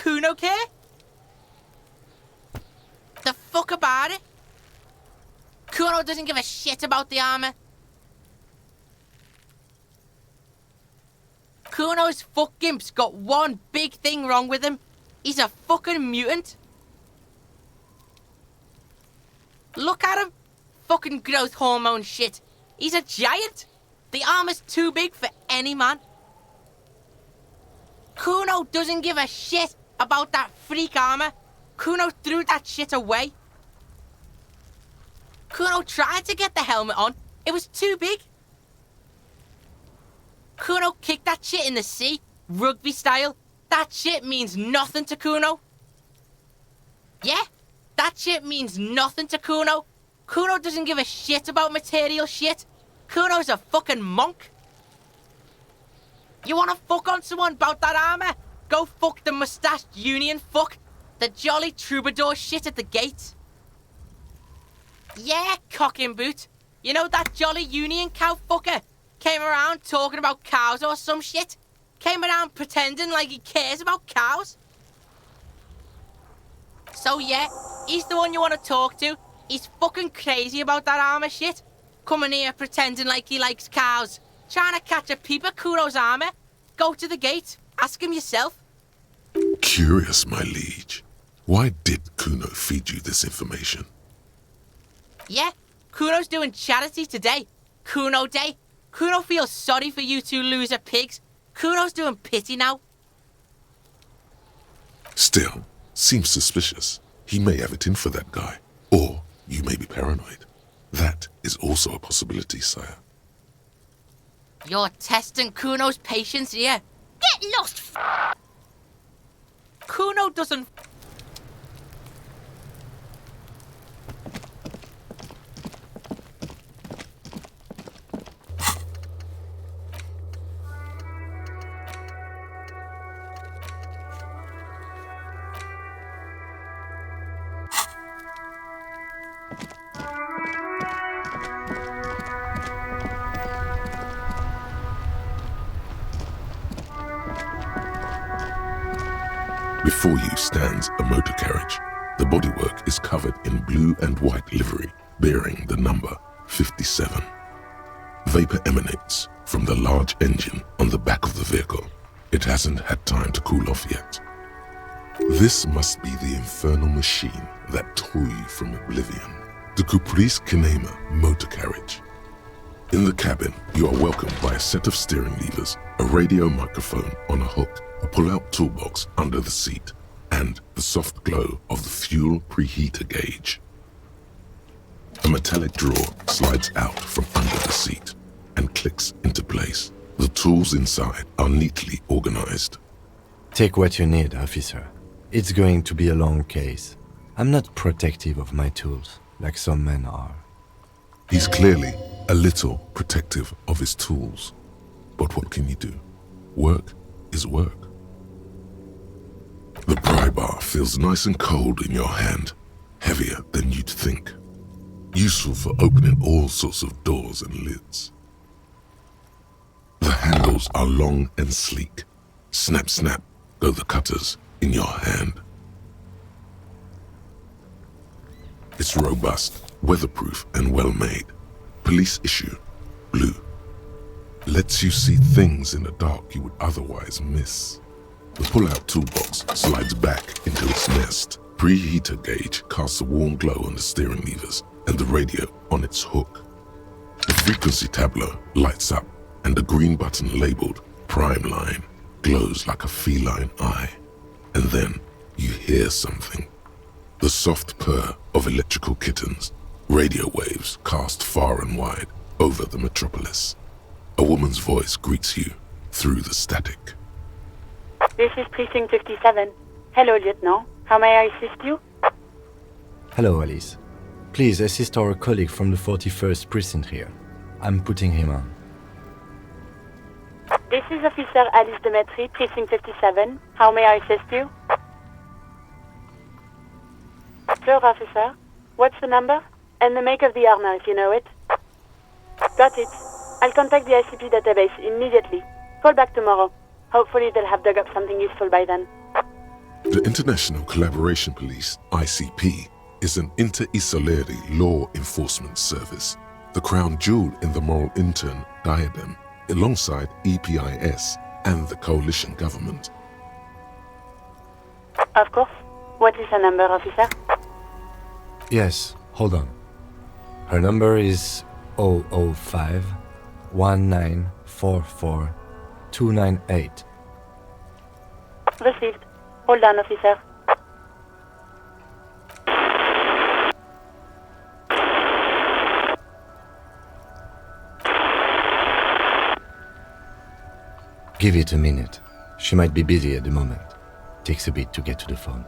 Kuno care? The fuck about it? Kuno doesn't give a shit about the armor. Kuno's fuck gimp's got one big thing wrong with him. He's a fucking mutant. Look at him. Fucking growth hormone shit. He's a giant. The armor's too big for any man. Kuno doesn't give a shit about that freak armor. Kuno threw that shit away. Kuno tried to get the helmet on. It was too big. Kuno kicked that shit in the sea, rugby style. That shit means nothing to Kuno. Yeah, that shit means nothing to Kuno. Kuno doesn't give a shit about material shit. Kuno's a fucking monk. You wanna fuck on someone about that armor? Go fuck the mustached union fuck. The jolly troubadour shit at the gate. Yeah, cock and boot. You know that jolly union cow fucker? Came around talking about cows or some shit. Came around pretending like he cares about cows. So yeah, he's the one you want to talk to. He's fucking crazy about that armor shit. Coming here pretending like he likes cows. Trying to catch a peep at Kuno's armor. Go to the gate. Ask him yourself. Curious, my liege. Why did Kuno feed you this information? Yeah, Kuno's doing charity today. Kuno Day. Kuno feels sorry for you two loser pigs. Kuno's doing pity now. Still, seems suspicious. He may have it in for that guy. Or you may be paranoid. That is also a possibility, sire. You're testing Kuno's patience here. Get lost, Kuno doesn't... Before you stands a motor carriage. The bodywork is covered in blue and white livery, bearing the number 57. Vapor emanates from the large engine on the back of the vehicle. It hasn't had time to cool off yet. This must be the infernal machine that tore you from oblivion. The Caprice Kinema motor carriage. In the cabin, you are welcomed by a set of steering levers, a radio microphone on a hook, a pull-out toolbox under the seat, and the soft glow of the fuel preheater gauge. A metallic drawer slides out from under the seat and clicks into place. The tools inside are neatly organized. Take what you need, officer. It's going to be a long case. I'm not protective of my tools, like some men are. He's clearly a little protective of his tools. But what can you do? Work is work. The pry bar feels nice and cold in your hand, heavier than you'd think. Useful for opening all sorts of doors and lids. The handles are long and sleek. Snap, snap go the cutters in your hand. It's robust, weatherproof and well made. Police issue, blue. Lets you see things in the dark you would otherwise miss. The pull-out toolbox slides back into its nest. Preheater gauge casts a warm glow on the steering levers and the radio on its hook. The frequency tableau lights up and the green button labeled Prime Line glows like a feline eye. And then you hear something. The soft purr of electrical kittens. Radio waves cast far and wide over the metropolis. A woman's voice greets you through the static. This is Precinct 57. Hello, Lieutenant. How may I assist you? Hello, Alice. Please assist our colleague from the 41st Precinct here. I'm putting him on. This is Officer Alice Demetri, Precinct 57. How may I assist you? Sure, officer. What's the number? And the make of the armor, if you know it. Got it. I'll contact the ICP database immediately. Call back tomorrow. Hopefully they'll have dug up something useful by then. The International Collaboration Police, ICP, is an inter-isolati law enforcement service, the crown jewel in the moral intern diadem, alongside EPIS and the coalition government. Of course. What is the number, officer? Yes, hold on. Her number is 005 1944 298. Received. Hold on, officer. Give it a minute. She might be busy at the moment. Takes a bit to get to the phone.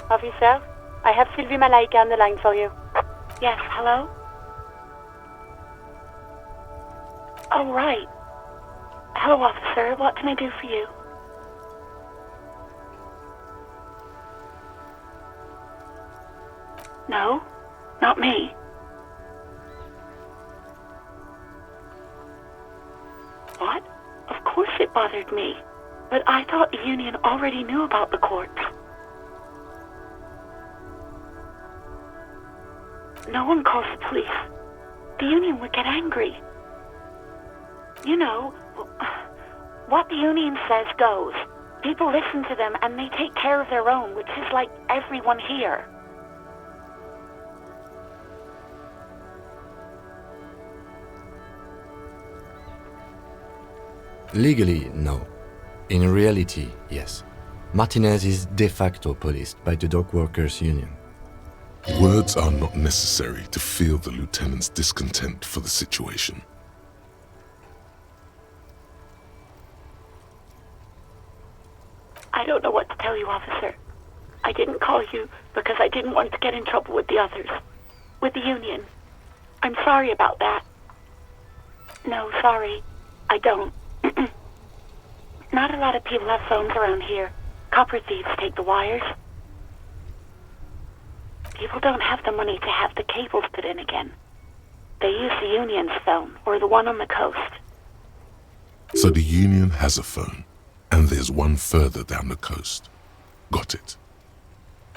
Officer, I have Sylvie Malaika on the line for you. Yes, hello? Oh, right. Hello, officer. What can I do for you? No, not me. What? Of course it bothered me. But I thought the union already knew about the corpse. No one calls the police. The union would get angry. You know, what the union says goes. People listen to them and they take care of their own, which is like everyone here. Legally, no. In reality, yes. Martinez is de facto policed by the dock workers' union. Words are not necessary to feel the lieutenant's discontent for the situation. I don't know what to tell you, officer. I didn't call you because I didn't want to get in trouble with the others. With the union. I'm sorry about that. No, sorry. I don't. Not a lot of people have phones around here. Copper thieves take the wires. People don't have the money to have the cables put in again. They use the union's phone, or the one on the coast. So the union has a phone, and there's one further down the coast. Got it.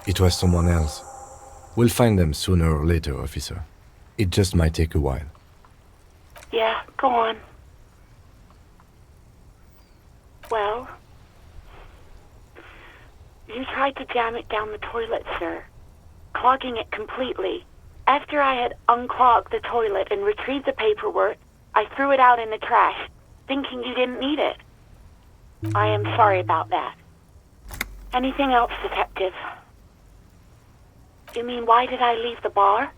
It was someone else. We'll find them sooner or later, officer. It just might take a while. Yeah, go on. Well, you tried to jam it down the toilet, sir, clogging it completely. After I had unclogged the toilet and retrieved the paperwork, I threw it out in the trash, thinking you didn't need it. I am sorry about that. Anything else, detective? You mean, why did I leave the bar?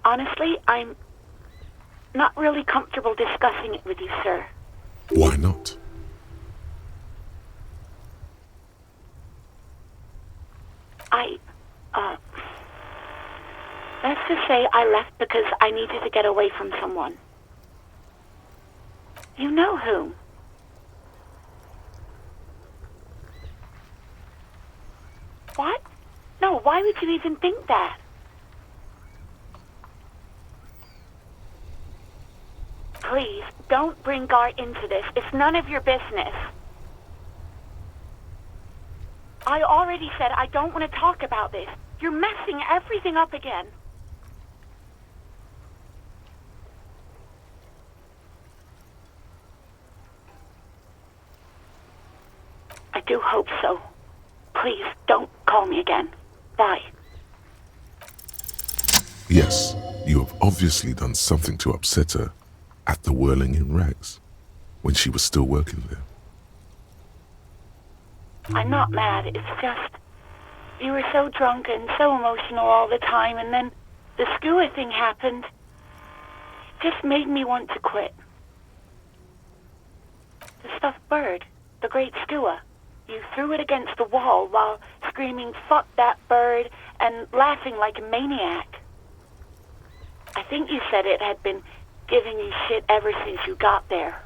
Honestly, I'm not really comfortable discussing it with you, sir. Why not? Let's just say I left because I needed to get away from someone. You know whom? What? No, why would you even think that? Please, don't bring Gart into this. It's none of your business. I already said I don't want to talk about this. You're messing everything up again. I do hope so. Please, don't call me again. Bye. Yes, you have obviously done something to upset her at the Whirling in Rags, when she was still working there. I'm not mad, it's just... You were so drunk and so emotional all the time, and then the skua thing happened. It just made me want to quit. The stuffed bird, the great skua. You threw it against the wall while screaming, "Fuck that bird," and laughing like a maniac. I think you said it had been giving you shit ever since you got there.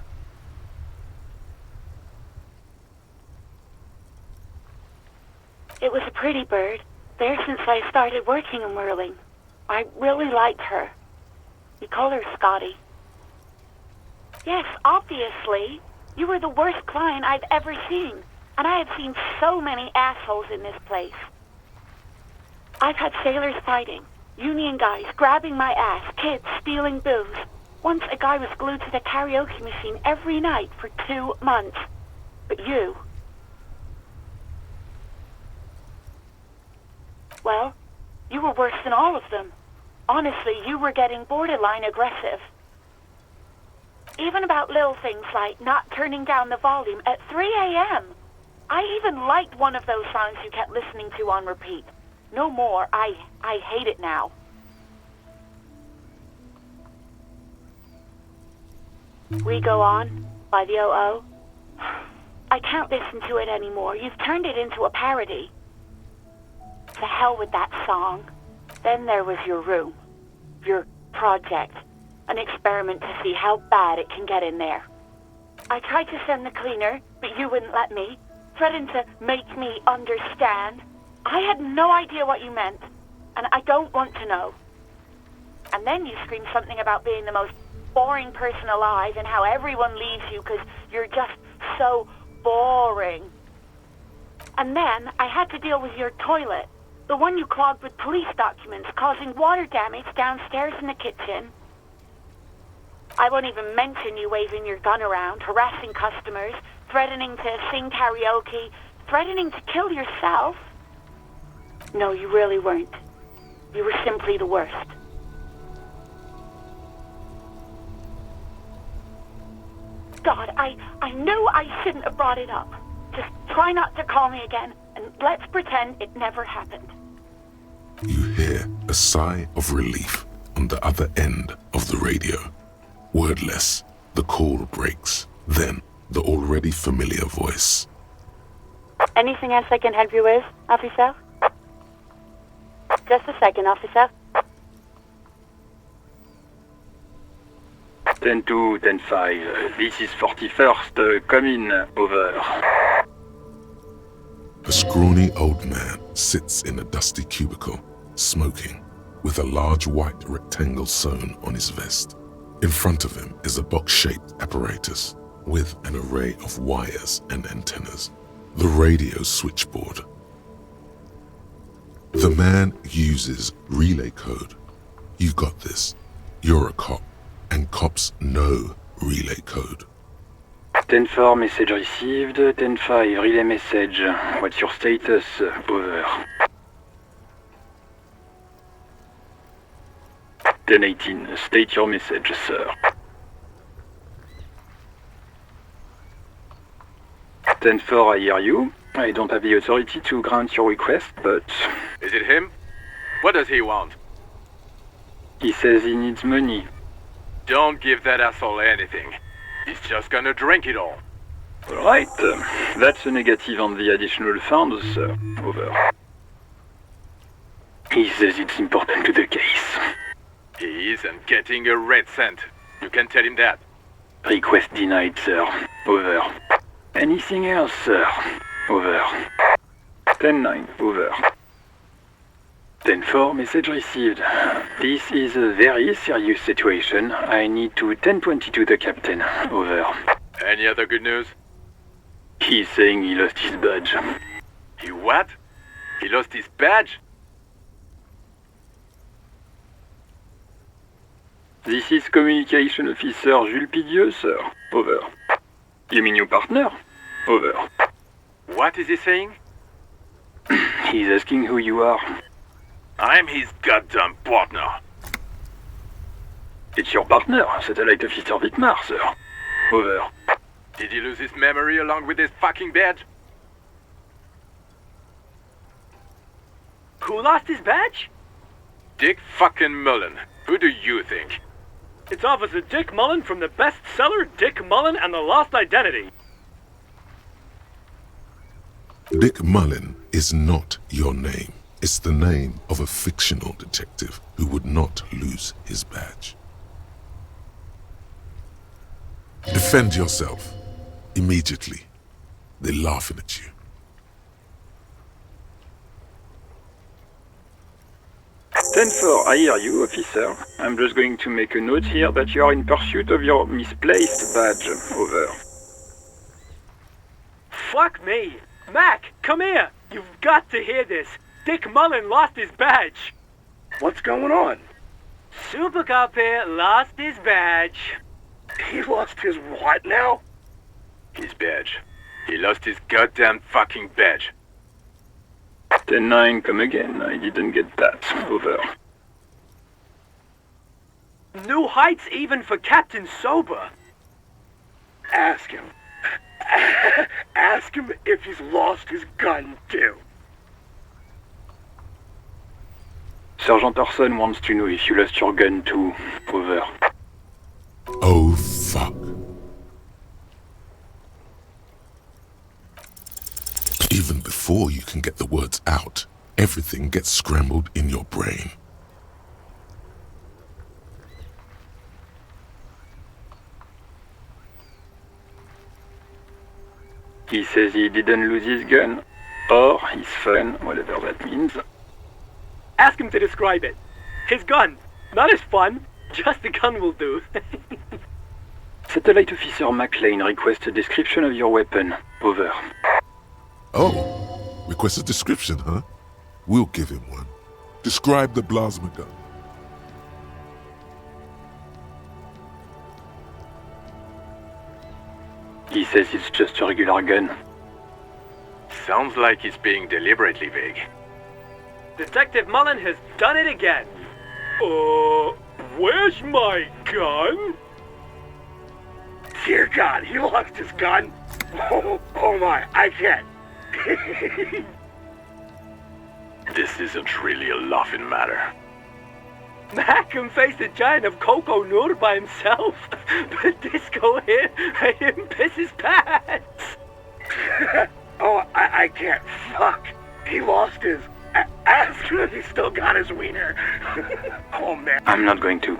It was a pretty bird, there since I started working in Whirling. I really liked her. We call her Scotty. Yes, obviously. You were the worst client I've ever seen. And I have seen so many assholes in this place. I've had sailors fighting, union guys grabbing my ass, kids stealing booze. Once a guy was glued to the karaoke machine every night for 2 months. But you... Well, you were worse than all of them. Honestly, you were getting borderline aggressive. Even about little things like not turning down the volume at 3 a.m. I even liked one of those songs you kept listening to on repeat. No more. I hate it now. We Go On by the O.O. I can't listen to it anymore. You've turned it into a parody. To hell with that song. Then there was your room. Your project. An experiment to see how bad it can get in there. I tried to send the cleaner, but you wouldn't let me. Threatened to make me understand. I had no idea what you meant, and I don't want to know. And then you screamed something about being the most boring person alive and how everyone leaves you because you're just so boring. And then I had to deal with your toilet, the one you clogged with police documents, causing water damage downstairs in the kitchen. I won't even mention you waving your gun around, harassing customers, threatening to sing karaoke, threatening to kill yourself. No, you really weren't. You were simply the worst. God, I knew I shouldn't have brought it up. Just try not to call me again, and let's pretend it never happened. You hear a sigh of relief on the other end of the radio. Wordless, the call breaks. Then, the already familiar voice. Anything else I can help you with, officer? Just a second, officer. 10-2, 10-5. This is 41st. Come in. Over. A scrawny old man sits in a dusty cubicle, smoking, with a large white rectangle sewn on his vest. In front of him is a box-shaped apparatus with an array of wires and antennas. The radio switchboard. The man uses relay code. You got this. You're a cop, and cops know relay code. 10-4, message received. 10-5, relay message. What's your status? Over. 10-18, state your message, sir. 10-4, I hear you. I don't have the authority to grant your request, but... Is it him? What does he want? He says he needs money. Don't give that asshole anything. He's just gonna drink it all. Alright, that's a negative on the additional funds, sir. Over. He says it's important to the case. He isn't getting a red cent. You can tell him that. Request denied, sir. Over. Anything else, sir? Over. 10-9, over. 10-4, message received. This is a very serious situation. I need to 10-22 the captain. Over. Any other good news? He's saying he lost his badge. He what? He lost his badge? This is Communication Officer Jules Pidieux, sir. Over. You mean your partner? Over. What is he saying? He's asking who you are. I'm his goddamn partner. It's your partner, Satellite Officer Wittmar, sir. Over. Did he lose his memory along with his fucking badge? Who lost his badge? Dick fucking Mullen. Who do you think? It's Officer Dick Mullen from the bestseller Dick Mullen and the Lost Identity. Dick Mullen is not your name. It's the name of a fictional detective who would not lose his badge. Defend yourself. Immediately. They're laughing at you. 10-4, I hear you, officer. I'm just going to make a note here that you are in pursuit of your misplaced badge. Over. Fuck me. Mac, come here. You've got to hear this. Dick Mullen lost his badge. What's going on? Super Cop here lost his badge. He lost his what now? His badge. He lost his goddamn fucking badge. 10-9, come again. I didn't get that. Over. New heights even for Captain Sober. Ask him. Ask him if he's lost his gun, too. Sergeant Orson wants to know if you lost your gun too. Over. Oh, fuck. Even before you can get the words out, everything gets scrambled in your brain. He says he didn't lose his gun, or his phone, whatever that means. Ask him to describe it. His gun. Not his fun. Just the gun will do. Satellite Officer McLean requests a description of your weapon. Over. Oh, request a description, huh? We'll give him one. Describe the plasma gun. He says it's just a regular gun. Sounds like he's being deliberately vague. Detective Mullen has done it again. Where's my gun? Dear God, he lost his gun? Oh my, I can't. This isn't really a laughing matter. Mac can face a giant of Coco Nur by himself, but Disco here made him piss his pants. Oh, I can't. Fuck. He lost his... Ask him if he's still got his wiener. Oh man. I'm not going to.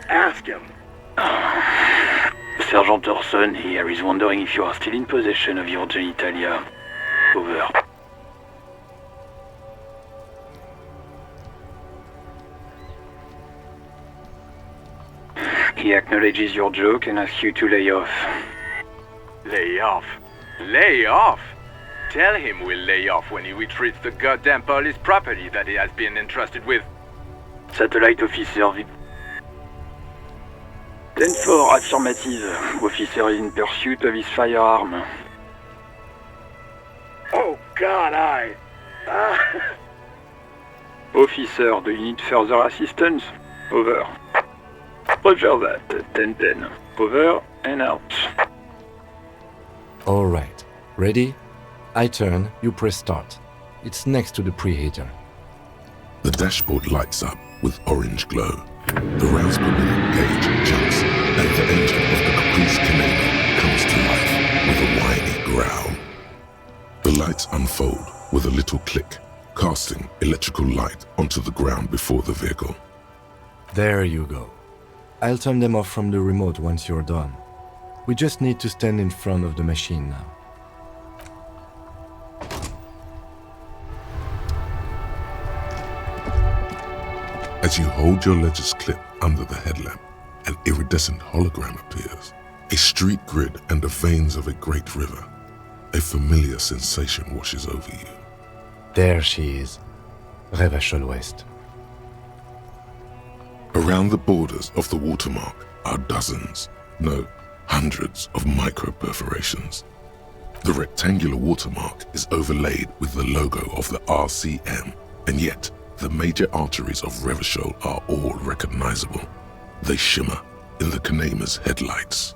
Ask him. Sergeant Orson here is wondering if you are still in possession of your genitalia. Over. He acknowledges your joke and asks you to lay off. Lay off? Lay off? Tell him we'll lay off when he retrieves the goddamn police property that he has been entrusted with. Satellite Officer 10-4, affirmative. Officer is in pursuit of his firearm. Oh God, Officer, do you need further assistance? Over. Roger that. 10-10. Over and out. All right. Ready? I turn, you press start. It's next to the preheater. The dashboard lights up with orange glow. The rouse per minute gauge jumps, and the engine of the Caprice Canadian comes to life with a whiny growl. The lights unfold with a little click, casting electrical light onto the ground before the vehicle. There you go. I'll turn them off from the remote once you're done. We just need to stand in front of the machine now. As you hold your ledger's clip under the headlamp, an iridescent hologram appears. A street grid and the veins of a great river. A familiar sensation washes over you. There she is. Revachol West. Around the borders of the watermark are dozens, no, hundreds of micro-perforations. The rectangular watermark is overlaid with the logo of the RCM, and yet the major arteries of Revachol are all recognizable. They shimmer in the Kanema's headlights.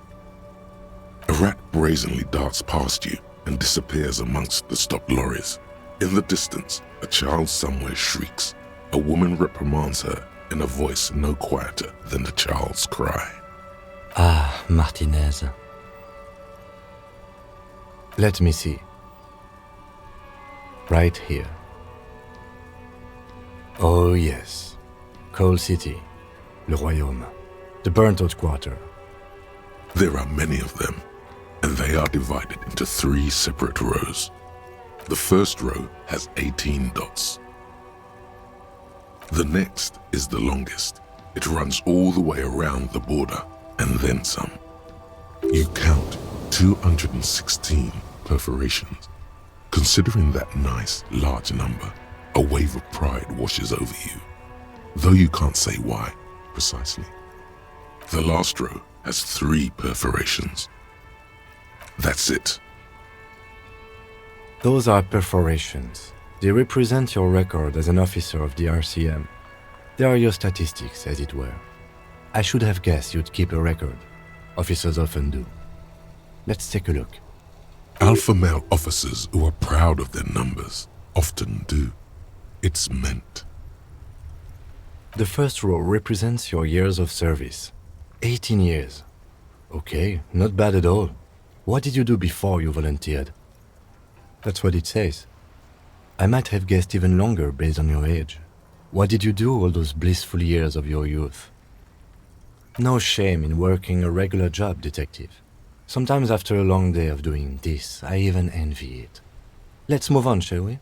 A rat brazenly darts past you and disappears amongst the stopped lorries. In the distance, a child somewhere shrieks. A woman reprimands her in a voice no quieter than the child's cry. Ah, Martinez. Let me see. Right here. Oh yes. Coal City. Le Royaume. The burnt-out quarter. There are many of them, and they are divided into 3 separate rows. The first row has 18 dots. The next is the longest. It runs all the way around the border and then some. You count 216 perforations. Considering that nice, large number, a wave of pride washes over you, though you can't say why precisely. The last row has 3 perforations. That's it. Those are perforations. They represent your record as an officer of the RCM. They are your statistics, as it were. I should have guessed you'd keep a record. Officers often do. Let's take a look. Alpha male officers who are proud of their numbers often do. It's meant. The first row represents your years of service. 18 years. Okay, not bad at all. What did you do before you volunteered? That's what it says. I might have guessed even longer based on your age. What did you do all those blissful years of your youth? No shame in working a regular job, detective. Sometimes after a long day of doing this, I even envy it. Let's move on, shall we?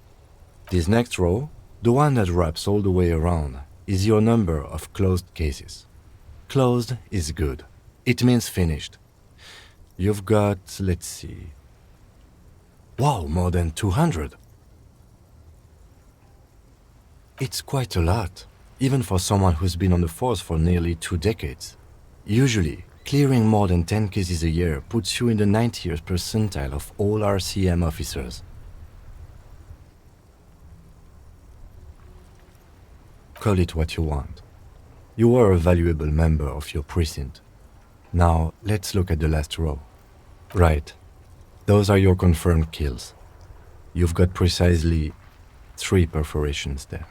This next row, the one that wraps all the way around, is your number of closed cases. Closed is good. It means finished. You've got, let's see... Wow, more than 200. It's quite a lot, even for someone who's been on the force for nearly 2 decades. Usually, clearing more than 10 cases a year puts you in the 90th percentile of all RCM officers. Call it what you want. You are a valuable member of your precinct. Now, let's look at the last row. Right. Those are your confirmed kills. You've got precisely 3 perforations there.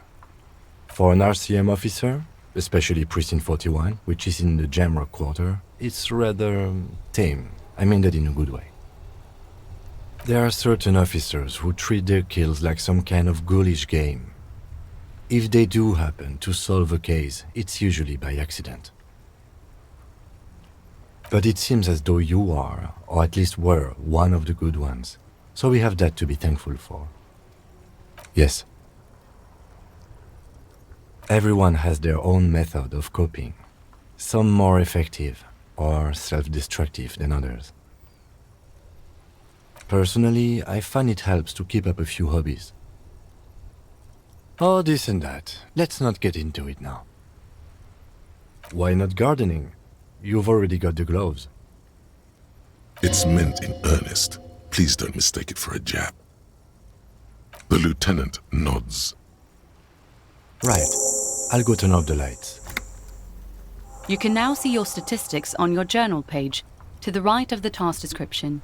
For an RCM officer, especially Precinct 41, which is in the Jamrock quarter, it's rather tame. I mean that in a good way. There are certain officers who treat their kills like some kind of ghoulish game. If they do happen to solve a case, it's usually by accident. But it seems as though you are, or at least were, one of the good ones. So we have that to be thankful for. Yes. Everyone has their own method of coping. Some more effective or self-destructive than others. Personally, I find it helps to keep up a few hobbies. Oh, this and that. Let's not get into it now. Why not gardening? You've already got the gloves. It's meant in earnest. Please don't mistake it for a jab. The lieutenant nods. Right. I'll go turn off the lights. You can now see your statistics on your journal page, to the right of the task description.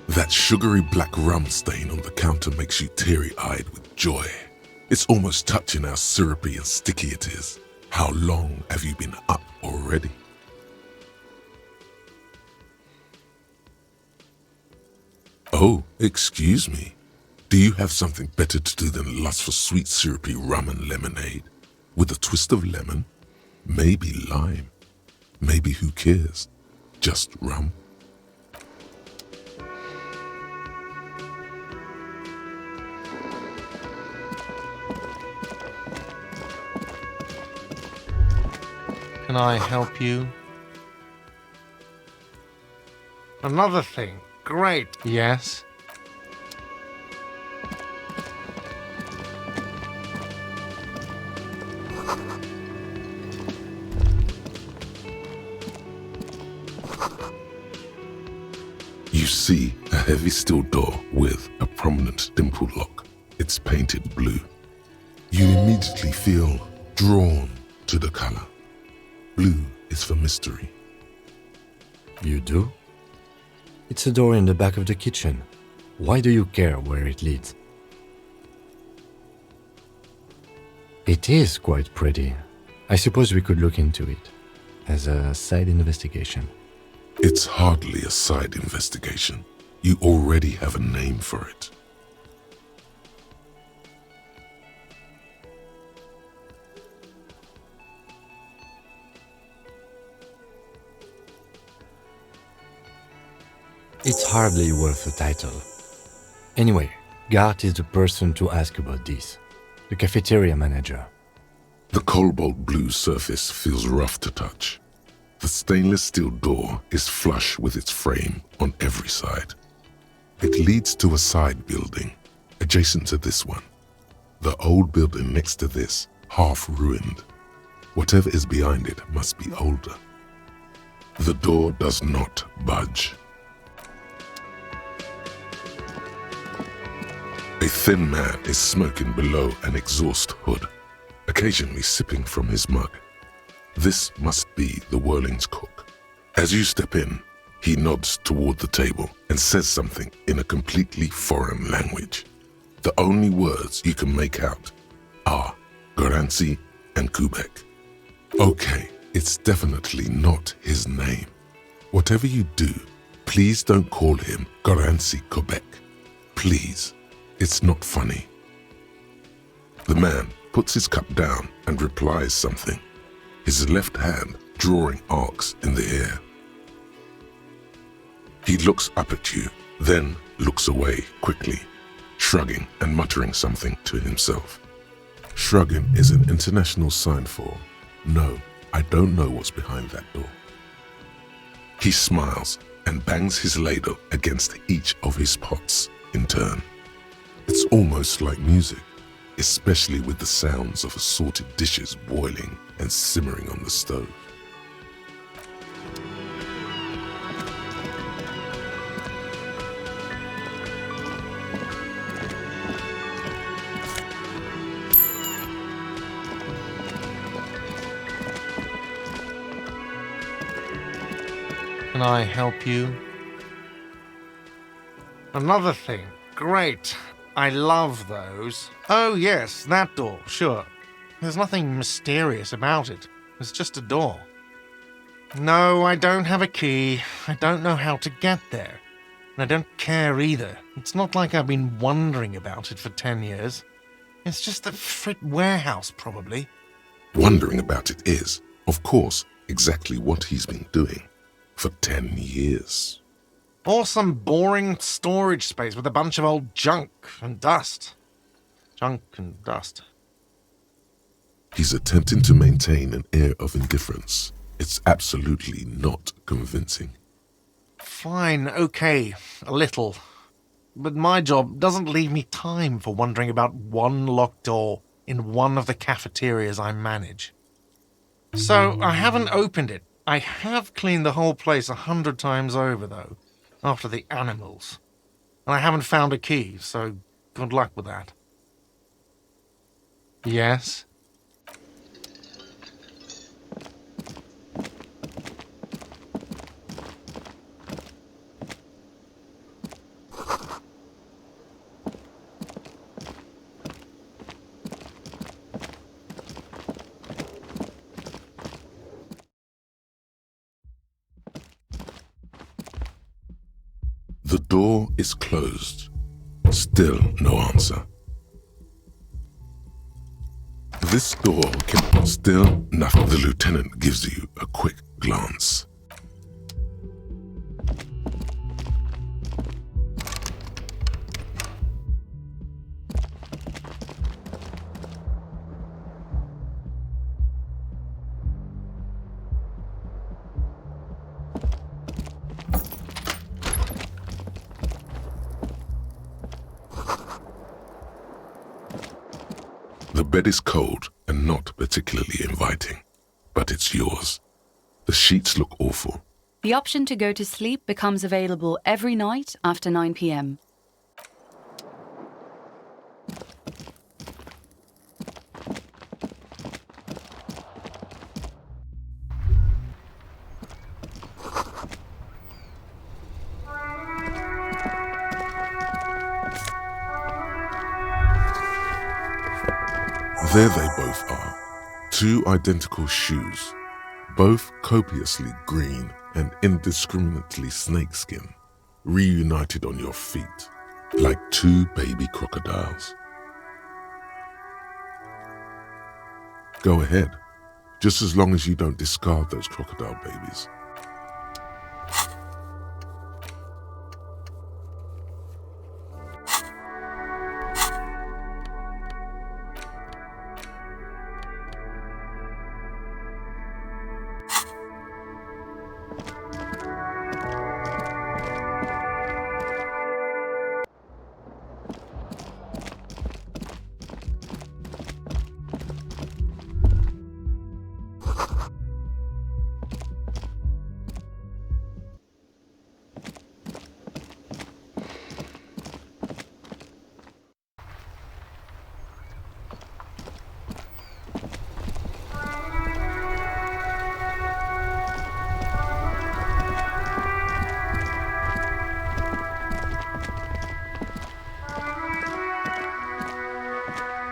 That sugary black rum stain on the counter makes you teary-eyed with joy. It's almost touching how syrupy and sticky it is. How long have you been up already? Oh, excuse me. Do you have something better to do than lust for sweet syrupy rum and lemonade? With a twist of lemon? Maybe lime. Maybe who cares? Just rum. Can I help you? Another thing. Great. Yes? You see a heavy steel door with a prominent dimple lock. It's painted blue. You immediately feel drawn to the color. Blue is for mystery. You do? It's a door in the back of the kitchen. Why do you care where it leads? It is quite pretty. I suppose we could look into it as a side investigation. It's hardly a side investigation. You already have a name for it. It's hardly worth a title. Anyway, Gart is the person to ask about this. The cafeteria manager. The cobalt blue surface feels rough to touch. The stainless steel door is flush with its frame on every side. It leads to a side building, adjacent to this one. The old building next to this, half ruined. Whatever is behind it must be older. The door does not budge. A thin man is smoking below an exhaust hood, occasionally sipping from his mug. This must be the Whirling's cook. As you step in, he nods toward the table and says something in a completely foreign language. The only words you can make out are Garancy and Kubek. Okay, it's definitely not his name. Whatever you do, please don't call him Garancy Kubek. Please. It's not funny. The man puts his cup down and replies something, his left hand drawing arcs in the air. He looks up at you, then looks away quickly, shrugging and muttering something to himself. Shrugging is an international sign for, no, I don't know what's behind that door. He smiles and bangs his ladle against each of his pots in turn. It's almost like music, especially with the sounds of assorted dishes boiling and simmering on the stove. Can I help you? Another thing. Great. I love those. Oh yes, that door, sure. There's nothing mysterious about it. It's just a door. No, I don't have a key. I don't know how to get there. And I don't care either. It's not like I've been wondering about it for 10 years. It's just the frit warehouse, probably. Wondering about it is, of course, exactly what he's been doing for 10 years. Or some boring storage space with a bunch of old junk and dust. Junk and dust. He's attempting to maintain an air of indifference. It's absolutely not convincing. Fine, okay, a little. But my job doesn't leave me time for wondering about one locked door in one of the cafeterias I manage. So I haven't opened it. I have cleaned the whole place 100 times over, though. After the animals. And I haven't found a key, so good luck with that. Yes? The door is closed. Still no answer. This door can... Still nothing. The lieutenant gives you a quick glance. The bed is cold and not particularly inviting, but it's yours. The sheets look awful. The option to go to sleep becomes available every night after 9 p.m. There they both are, two identical shoes, both copiously green and indiscriminately snakeskin, reunited on your feet, like two baby crocodiles. Go ahead, just as long as you don't discard those crocodile babies.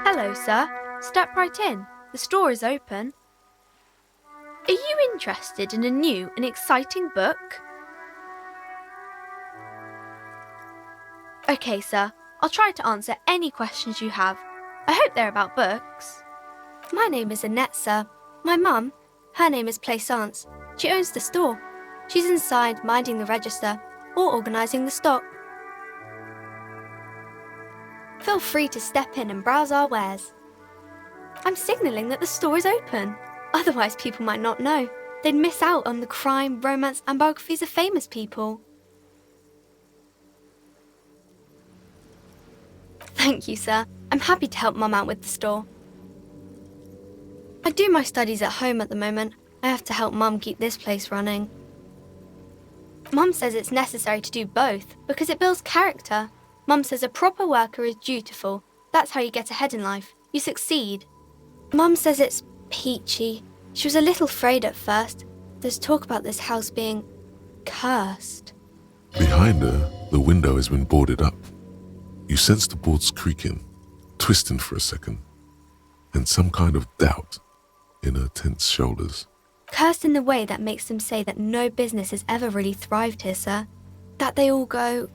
Hello, sir. Step right in. The store is open. Are you interested in a new and exciting book? Okay, sir. I'll try to answer any questions you have. I hope they're about books. My name is Annette, sir. My mum, her name is Plaisance. She owns the store. She's inside minding the register or organising the stock. Feel free to step in and browse our wares. I'm signalling that the store is open. Otherwise, people might not know. They'd miss out on the crime, romance, and biographies of famous people. Thank you, sir. I'm happy to help Mum out with the store. I do my studies at home at the moment. I have to help Mum keep this place running. Mum says it's necessary to do both because it builds character. Mum says a proper worker is dutiful. That's how you get ahead in life. You succeed. Mum says it's peachy. She was a little afraid at first. There's talk about this house being cursed. Behind her, the window has been boarded up. You sense the boards creaking, twisting for a second, and some kind of doubt in her tense shoulders. Cursed in the way that makes them say that no business has ever really thrived here, sir. That they all go...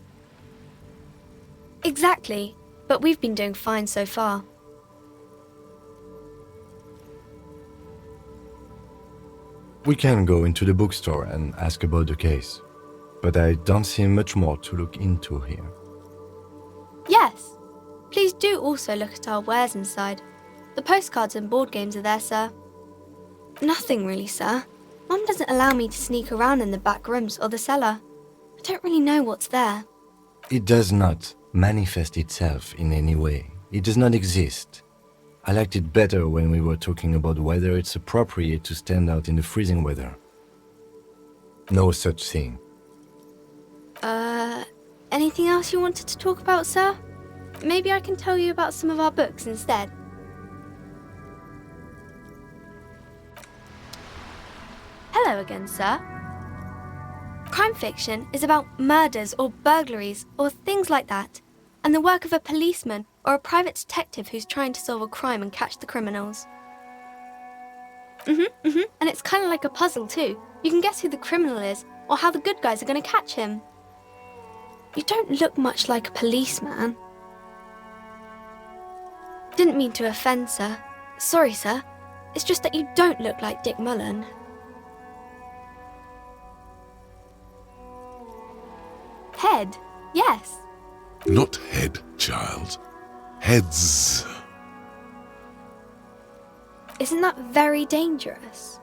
Exactly, but we've been doing fine so far. We can go into the bookstore and ask about the case, but I don't see much more to look into here. Yes. Please do also look at our wares inside. The postcards and board games are there, sir. Nothing really, sir. Mum doesn't allow me to sneak around in the back rooms or the cellar. I don't really know what's there. It does not manifest itself in any way. It does not exist. I liked it better when we were talking about whether it's appropriate to stand out in the freezing weather. No such thing. Anything else you wanted to talk about, sir? Maybe I can tell you about some of our books instead. Hello again, sir. Crime fiction is about murders or burglaries or things like that, and the work of a policeman or a private detective who's trying to solve a crime and catch the criminals. And it's kind of like a puzzle too. You can guess who the criminal is or how the good guys are going to catch him. You don't look much like a policeman. Didn't mean to offend, sir. Sorry, sir. It's just that you don't look like Dick Mullen. Head, yes. Not head, child. Heads. Isn't that very dangerous?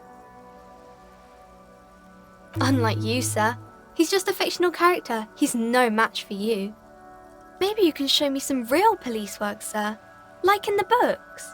Unlike you, sir. He's just a fictional character. He's no match for you. Maybe you can show me some real police work, sir. Like in the books.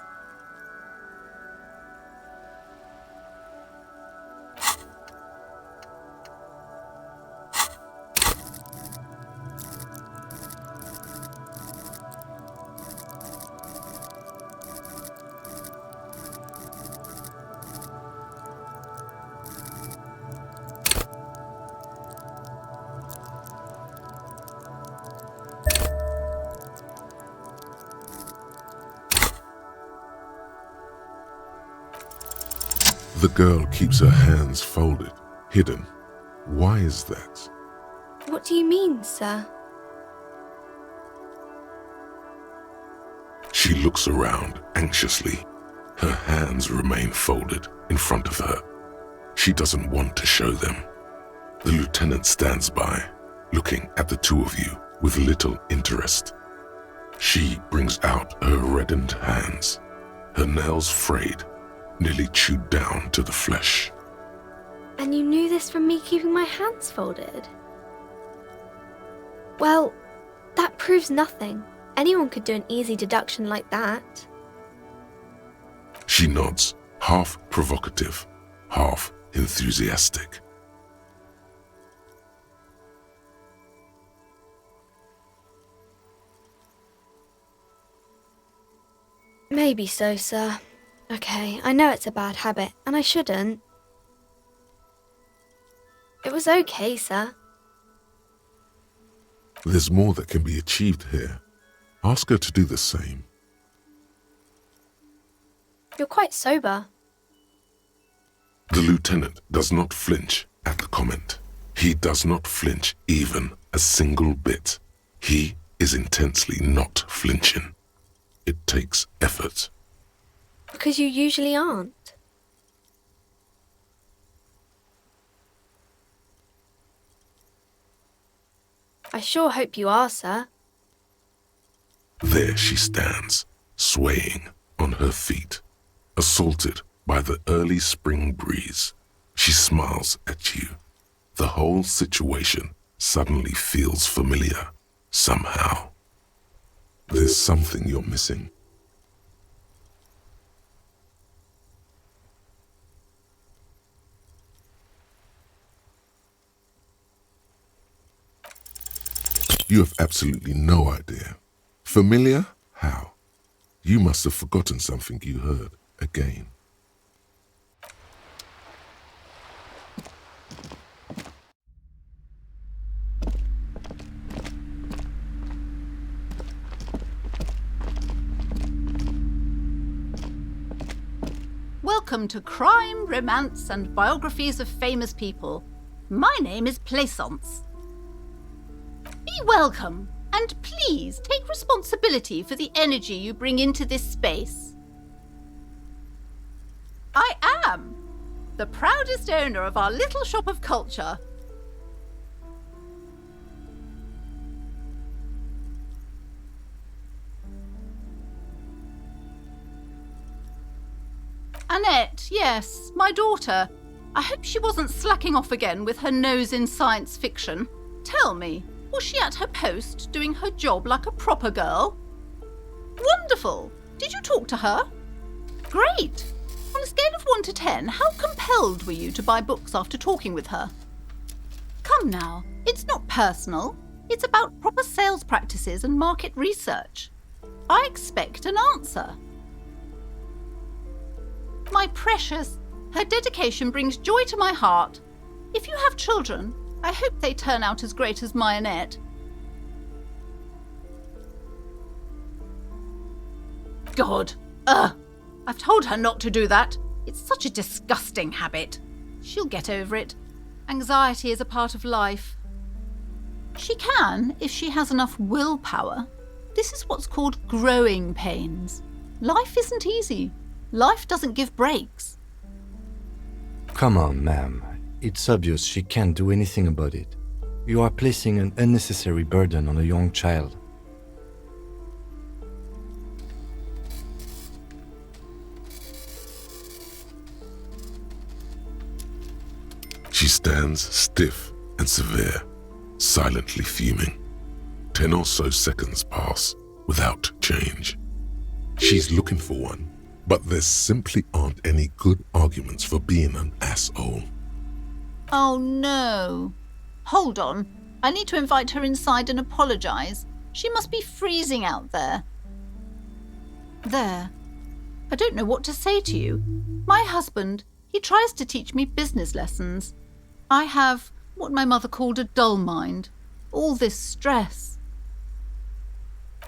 The girl keeps her hands folded, hidden. Why is that? What do you mean, sir? She looks around anxiously. Her hands remain folded in front of her. She doesn't want to show them. The lieutenant stands by, looking at the two of you with little interest. She brings out her reddened hands, her nails frayed, nearly chewed down to the flesh. And you knew this from me keeping my hands folded? Well, that proves nothing. Anyone could do an easy deduction like that. She nods, half provocative, half enthusiastic. Maybe so, sir. Okay, I know it's a bad habit, and I shouldn't. It was okay, sir. There's more that can be achieved here. Ask her to do the same. You're quite sober. The lieutenant does not flinch at the comment. He does not flinch even a single bit. He is intensely not flinching. It takes effort. Because you usually aren't. I sure hope you are, sir. There she stands, swaying on her feet, assaulted by the early spring breeze. She smiles at you. The whole situation suddenly feels familiar, somehow. There's something you're missing. You have absolutely no idea. Familiar? How? You must have forgotten something you heard again. Welcome to Crime, Romance and Biographies of Famous People. My name is Plaisance. Be welcome, and please take responsibility for the energy you bring into this space. I am the proudest owner of our little shop of culture. Annette, yes, my daughter. I hope she wasn't slacking off again with her nose in science fiction. Tell me, was she at her post doing her job like a proper girl? Wonderful! Did you talk to her? Great! On a scale of 1 to 10, how compelled were you to buy books after talking with her? Come now, it's not personal. It's about proper sales practices and market research. I expect an answer. My precious, her dedication brings joy to my heart. If you have children, I hope they turn out as great as my Annette. God, I've told her not to do that. It's such a disgusting habit. She'll get over it. Anxiety is a part of life. She can, if she has enough willpower. This is what's called growing pains. Life isn't easy. Life doesn't give breaks. Come on, ma'am. It's obvious she can't do anything about it. You are placing an unnecessary burden on a young child. She stands stiff and severe, silently fuming. 10 or so seconds pass without change. She's looking for one, but there simply aren't any good arguments for being an asshole. Oh no. Hold on. I need to invite her inside and apologise. She must be freezing out there. There. I don't know what to say to you. My husband, he tries to teach me business lessons. I have what my mother called a dull mind. All this stress.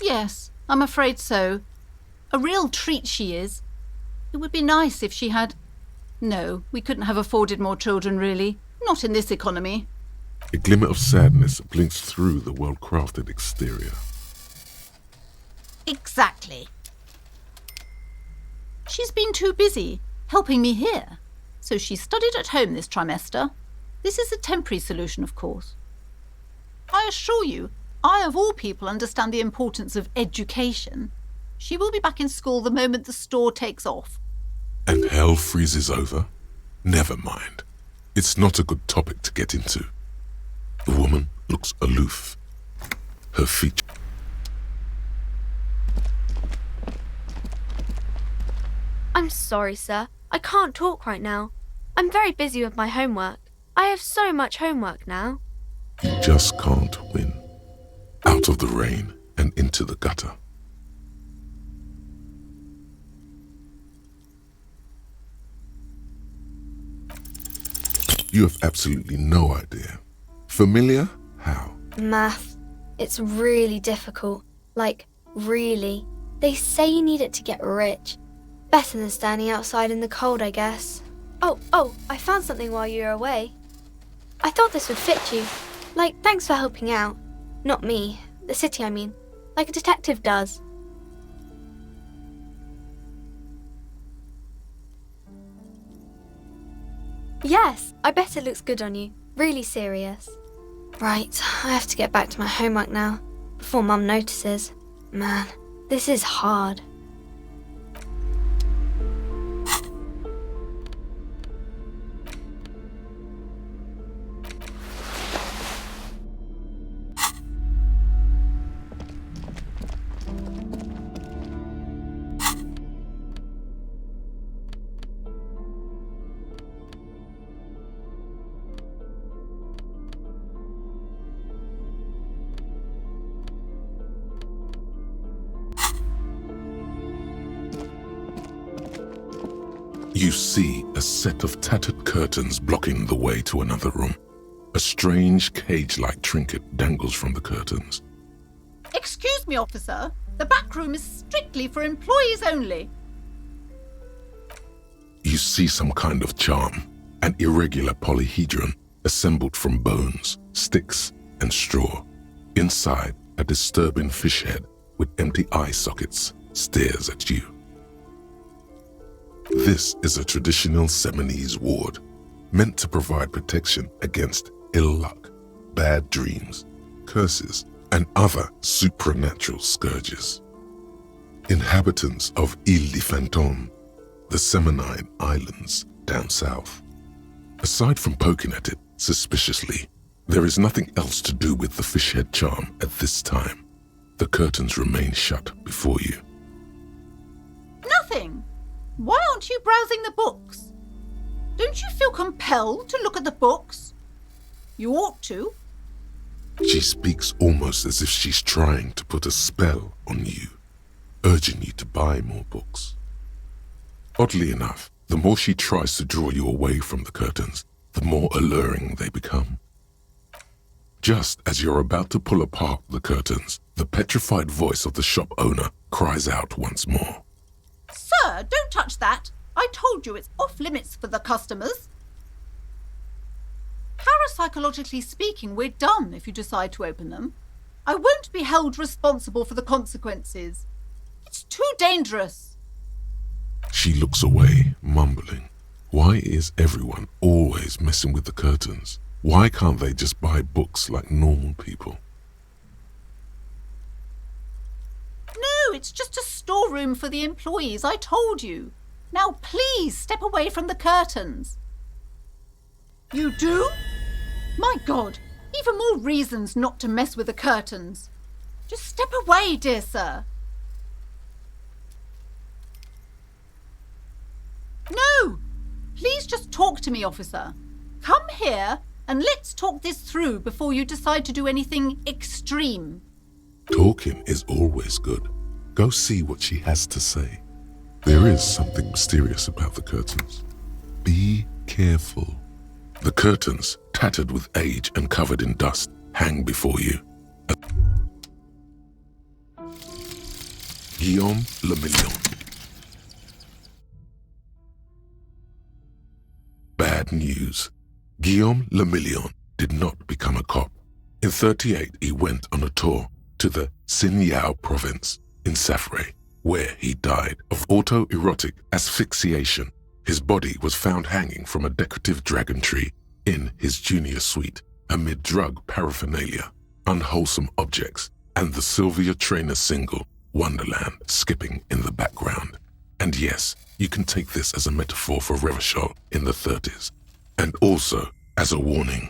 Yes, I'm afraid so. A real treat she is. It would be nice if she had... No, we couldn't have afforded more children, really. Not in this economy. A glimmer of sadness blinks through the well-crafted exterior. Exactly. She's been too busy helping me here, so she studied at home this trimester. This is a temporary solution, of course. I assure you, I of all people understand the importance of education. She will be back in school the moment the store takes off. And hell freezes over? Never mind. It's not a good topic to get into. The woman looks aloof. Her features... I'm sorry, sir. I can't talk right now. I'm very busy with my homework. I have so much homework now. You just can't win. Out of the rain and into the gutter. You have absolutely no idea. Familiar? How? Math. It's really difficult. Like, really. They say you need it to get rich. Better than standing outside in the cold, I guess. Oh, I found something while you were away. I thought this would fit you. Like, thanks for helping out. Not me. The city, I mean. Like a detective does. Yes, I bet it looks good on you. Really serious. Right, I have to get back to my homework now, before Mum notices. Man, this is hard. You see a set of tattered curtains blocking the way to another room. A strange cage-like trinket dangles from the curtains. Excuse me, officer. The back room is strictly for employees only. You see some kind of charm, an irregular polyhedron assembled from bones, sticks, and straw. Inside, a disturbing fish head with empty eye sockets stares at you. This is a traditional Seminese ward, meant to provide protection against ill luck, bad dreams, curses, and other supernatural scourges. Inhabitants of Île de Fantôme, the Seminine Islands down south. Aside from poking at it suspiciously, there is nothing else to do with the fish head charm at this time. The curtains remain shut before you. Nothing. Why aren't you browsing the books? Don't you feel compelled to look at the books? You ought to. She speaks almost as if she's trying to put a spell on you, urging you to buy more books. Oddly enough, the more she tries to draw you away from the curtains, the more alluring they become. Just as you're about to pull apart the curtains, the petrified voice of the shop owner cries out once more. Sir, don't touch that. I told you it's off limits for the customers. Parapsychologically speaking, we're done if you decide to open them. I won't be held responsible for the consequences. It's too dangerous. She looks away, mumbling. Why is everyone always messing with the curtains? Why can't they just buy books like normal people? No, it's just a storeroom for the employees, I told you. Now please step away from the curtains. You do? My God, even more reasons not to mess with the curtains. Just step away, dear sir. No! Please just talk to me, officer. Come here and let's talk this through before you decide to do anything extreme. Talking is always good. Go see what she has to say. There is something mysterious about the curtains. Be careful. The curtains, tattered with age and covered in dust, hang before you. Guillaume Le Million. bad news. Guillaume Lemillion did not become a cop. In 1938, he went on a tour to the Sinyao province in Safre, where he died of autoerotic asphyxiation. His body was found hanging from a decorative dragon tree in his junior suite amid drug paraphernalia, unwholesome objects, and the Sylvia Trainer single Wonderland skipping in the background. And yes, you can take this as a metaphor for Revachol in the 30s, and also as a warning.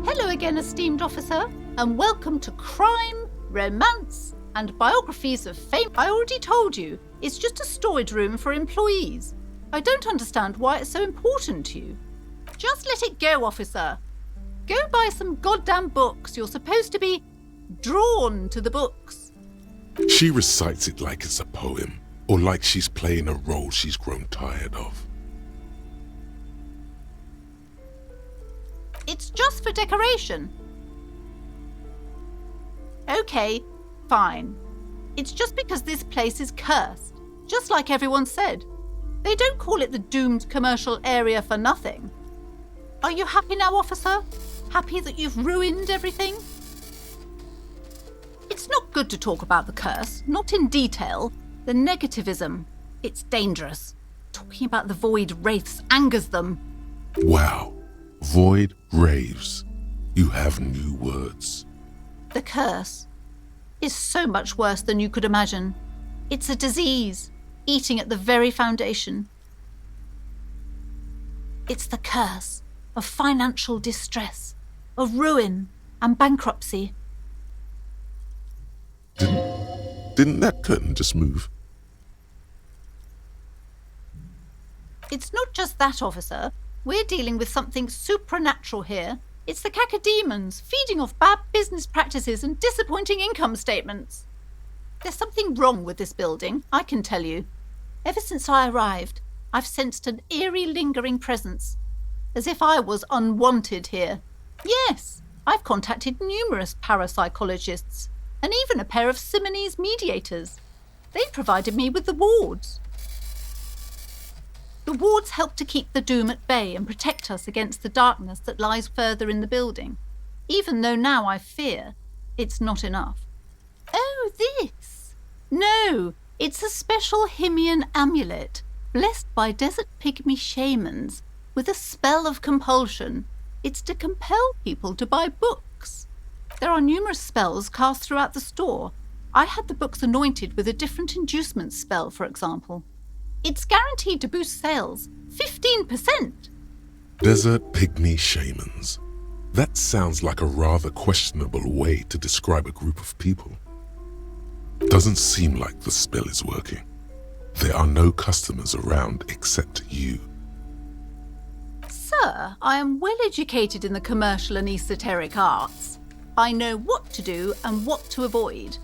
Hello again, esteemed officer, and welcome to Crime, Romance, and Biographies of Fame. I already told you, it's just a storage room for employees. I don't understand why it's so important to you. Just let it go, officer. Go buy some goddamn books. You're supposed to be drawn to the books. She recites it like it's a poem, or like she's playing a role she's grown tired of. It's just for decoration. Okay, fine. It's just because this place is cursed, just like everyone said. They don't call it the doomed commercial area for nothing. Are you happy now, officer? Happy that you've ruined everything? It's not good to talk about the curse, not in detail. The negativism, it's dangerous. Talking about the void wraiths angers them. Wow, void raves. You have new words. The curse is so much worse than you could imagine. It's a disease, eating at the very foundation. It's the curse of financial distress, of ruin and bankruptcy. Didn't that curtain just move? It's not just that, officer. We're dealing with something supernatural here. It's the cacodemons feeding off bad business practices and disappointing income statements. There's something wrong with this building, I can tell you. Ever since I arrived, I've sensed an eerie lingering presence, as if I was unwanted here. Yes, I've contacted numerous parapsychologists, and even a pair of Simonese mediators. They provided me with the wards. The wards help to keep the doom at bay and protect us against the darkness that lies further in the building, even though now I fear it's not enough. Oh, this? No, it's a special Himian amulet, blessed by desert pygmy shamans, with a spell of compulsion. It's to compel people to buy books. There are numerous spells cast throughout the store. I had the books anointed with a different inducement spell, for example. It's guaranteed to boost sales 15%. Desert pygmy shamans. That sounds like a rather questionable way to describe a group of people. Doesn't seem like the spell is working. There are no customers around except you. Sir, I am well educated in the commercial and esoteric arts. I know what to do and what to avoid.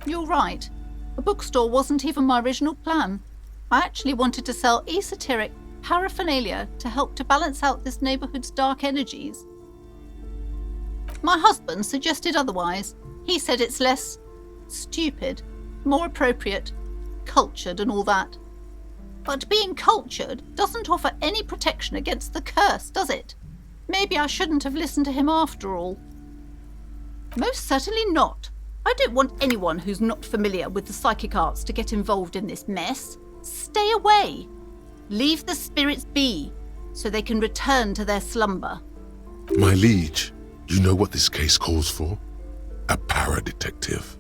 You're right. A bookstore wasn't even my original plan. I actually wanted to sell esoteric paraphernalia to help to balance out this neighbourhood's dark energies. My husband suggested otherwise. He said it's less stupid, more appropriate, cultured and all that. But being cultured doesn't offer any protection against the curse, does it? Maybe I shouldn't have listened to him after all. Most certainly not. I don't want anyone who's not familiar with the psychic arts to get involved in this mess. Stay away. Leave the spirits be, so they can return to their slumber. My liege, you know what this case calls for? A para-detective.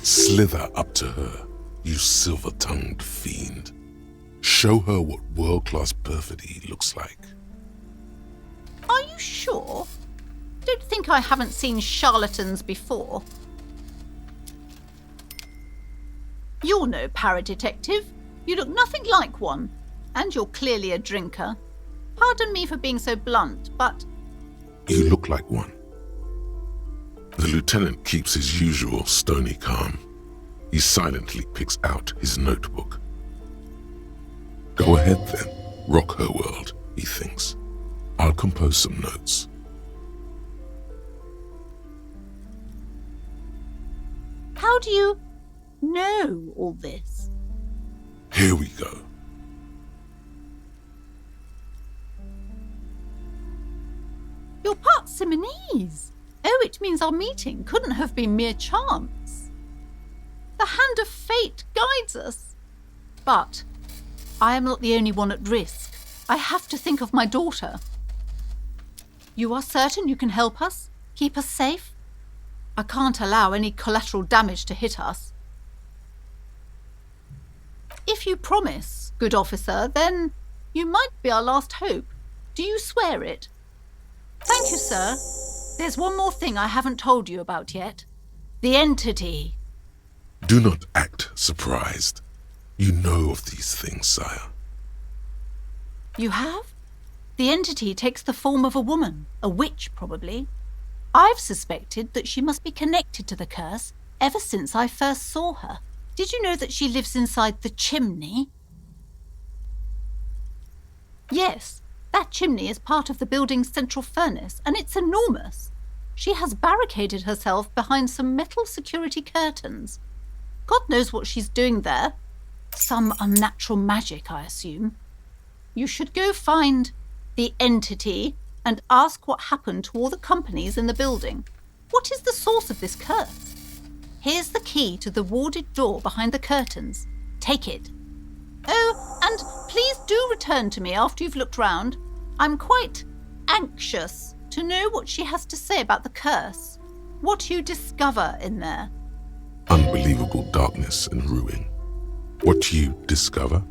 Slither up to her, you silver-tongued fiend. Show her what world-class perfidy looks like. Are you sure? Don't think I haven't seen charlatans before. You're no para-detective. You look nothing like one. And you're clearly a drinker. Pardon me for being so blunt, but... You look like one. The lieutenant keeps his usual stony calm. He silently picks out his notebook. Go ahead then, rock her world, he thinks. I'll compose some notes. How do you know all this? Here we go. You're part Simonese. Oh, it means our meeting couldn't have been mere chance. The hand of fate guides us. But I am not the only one at risk. I have to think of my daughter. You are certain you can help us? Keep us safe? I can't allow any collateral damage to hit us. If you promise, good officer, then you might be our last hope. Do you swear it? Thank you, sir. There's one more thing I haven't told you about yet. The entity. Do not act surprised. You know of these things, sire. You have? The entity takes the form of a woman, a witch probably. I've suspected that she must be connected to the curse ever since I first saw her. Did you know that she lives inside the chimney? Yes, that chimney is part of the building's central furnace, and it's enormous. She has barricaded herself behind some metal security curtains. God knows what she's doing there. Some unnatural magic, I assume. You should go find the entity and ask what happened to all the companies in the building. What is the source of this curse? Here's the key to the warded door behind the curtains. Take it. Oh, and please do return to me after you've looked round. I'm quite anxious to know what she has to say about the curse. What you discover in there. Unbelievable darkness and ruin. What you discover?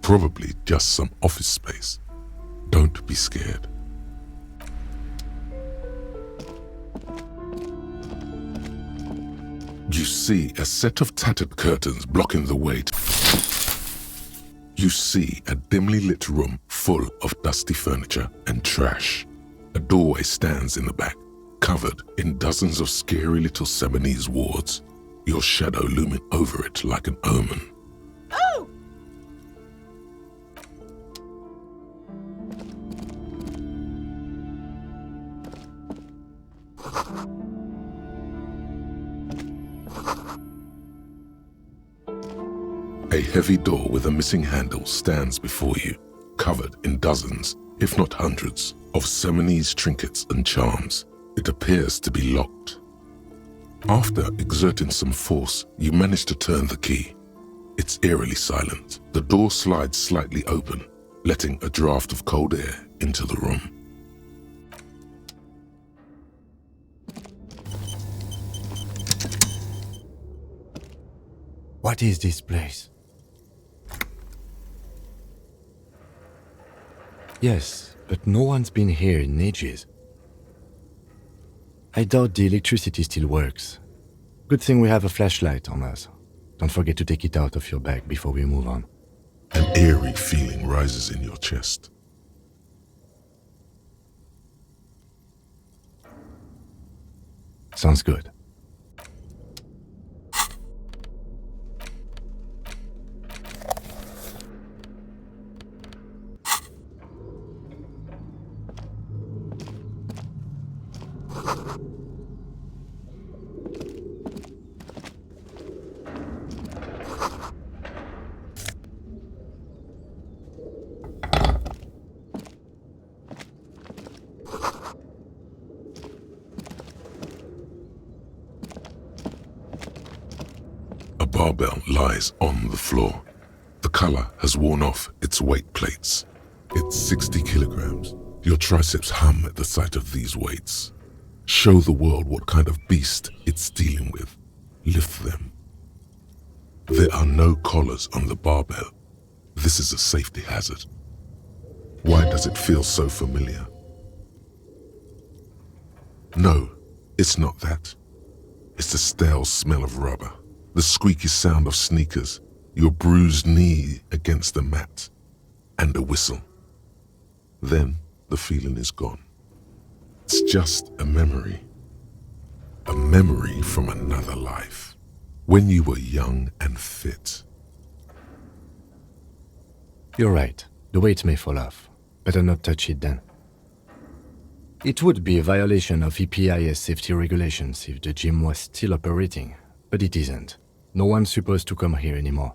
Probably just some office space. Don't be scared. You see a set of tattered curtains blocking the way. You see a dimly lit room full of dusty furniture and trash. A doorway stands in the back, covered in dozens of scary little Simonese wards, your shadow looming over it like an omen. Oh! A heavy door with a missing handle stands before you, covered in dozens, if not hundreds, of Simonese trinkets and charms. It appears to be locked. After exerting some force, you manage to turn the key. It's eerily silent. The door slides slightly open, letting a draft of cold air into the room. What is this place? Yes, but no one's been here in ages. I doubt the electricity still works. Good thing we have a flashlight on us. Don't forget to take it out of your bag before we move on. An eerie feeling rises in your chest. Sounds good. A barbell lies on the floor. The color has worn off its weight plates. It's 60 kilograms. Your triceps hum at the sight of these weights. Show the world what kind of beast it's dealing with. Lift them. There are no collars on the barbell. This is a safety hazard. Why does it feel so familiar? No, it's not that. It's the stale smell of rubber, the squeaky sound of sneakers, your bruised knee against the mat, and a whistle. Then the feeling is gone. It's just a memory from another life, when you were young and fit. You're right. The weight may fall off. Better not touch it then. It would be a violation of EPIS safety regulations if the gym was still operating, but it isn't. No one's supposed to come here anymore.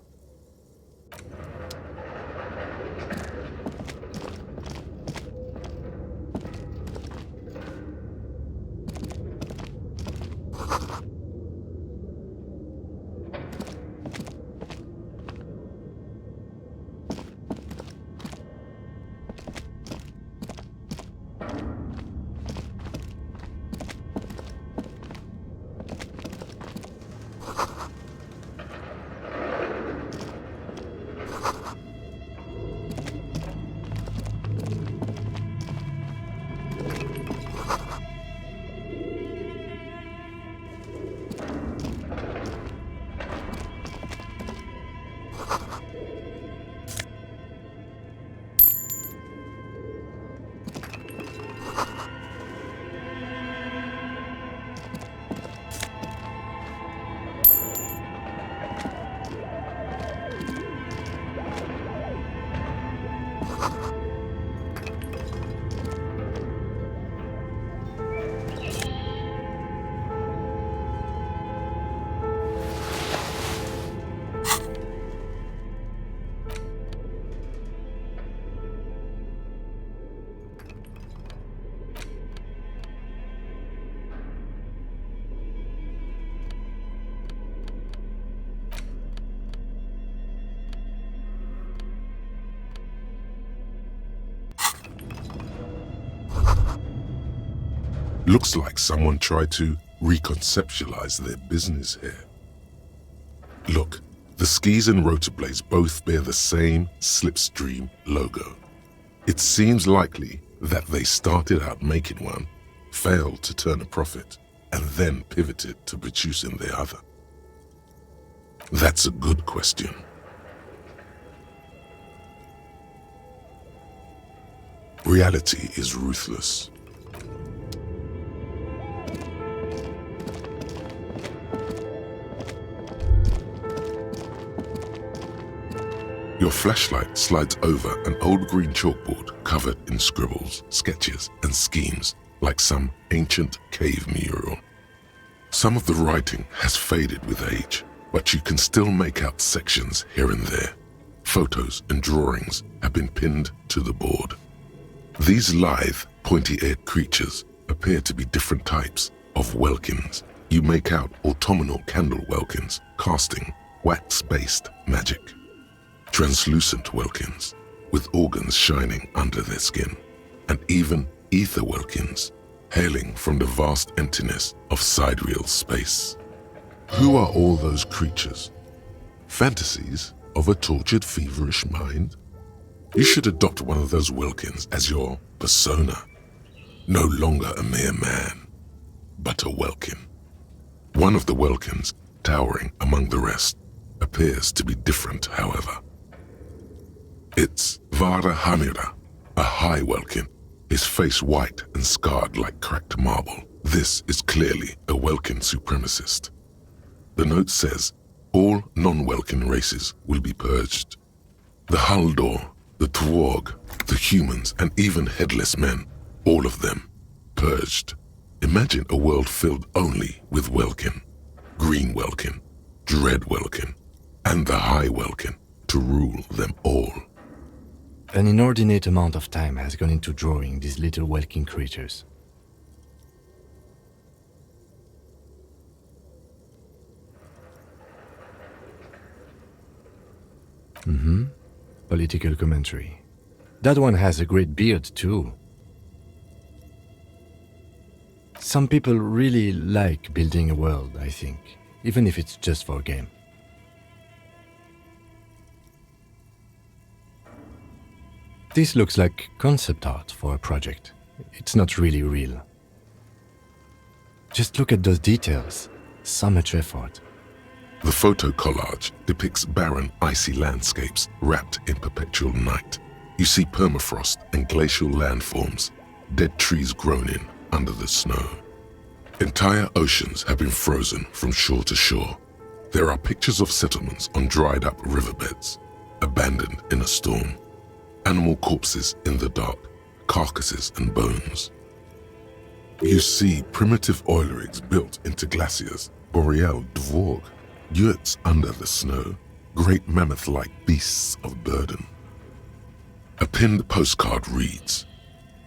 Looks like someone tried to reconceptualize their business here. Look, the skis and rotor blades both bear the same slipstream logo. It seems likely that they started out making one, failed to turn a profit, and then pivoted to producing the other. That's a good question. Reality is ruthless. Your flashlight slides over an old green chalkboard covered in scribbles, sketches, and schemes like some ancient cave mural. Some of the writing has faded with age, but you can still make out sections here and there. Photos and drawings have been pinned to the board. These lithe, pointy-eared creatures appear to be different types of welkins. You make out autumnal candle welkins casting wax-based magic. Translucent welkins with organs shining under their skin, and even ether welkins hailing from the vast emptiness of sidereal space. Who are all those creatures? Fantasies of a tortured, feverish mind? You should adopt one of those welkins as your persona. No longer a mere man, but a welkin. One of the welkins, towering among the rest, appears to be different, however. It's Vara Hamira, a high welkin, his face white and scarred like cracked marble. This is clearly a welkin supremacist. The note says, all non-welkin races will be purged. The Haldor, the Twarg, the humans, and even headless men, all of them, purged. Imagine a world filled only with welkin, green welkin, dread welkin, and the high welkin to rule them all. An inordinate amount of time has gone into drawing these little welkin creatures. Political commentary. That one has a great beard too. Some people really like building a world, I think, even if it's just for a game. This looks like concept art for a project. It's not really real. Just look at those details. So much effort. The photo collage depicts barren, icy landscapes wrapped in perpetual night. You see permafrost and glacial landforms, dead trees grown in under the snow. Entire oceans have been frozen from shore to shore. There are pictures of settlements on dried up riverbeds, abandoned in a storm. animal corpses in the dark, carcasses and bones. You see primitive oil rigs built into glaciers, boreal dvorg, yurts under the snow, great mammoth-like beasts of burden. A pinned postcard reads,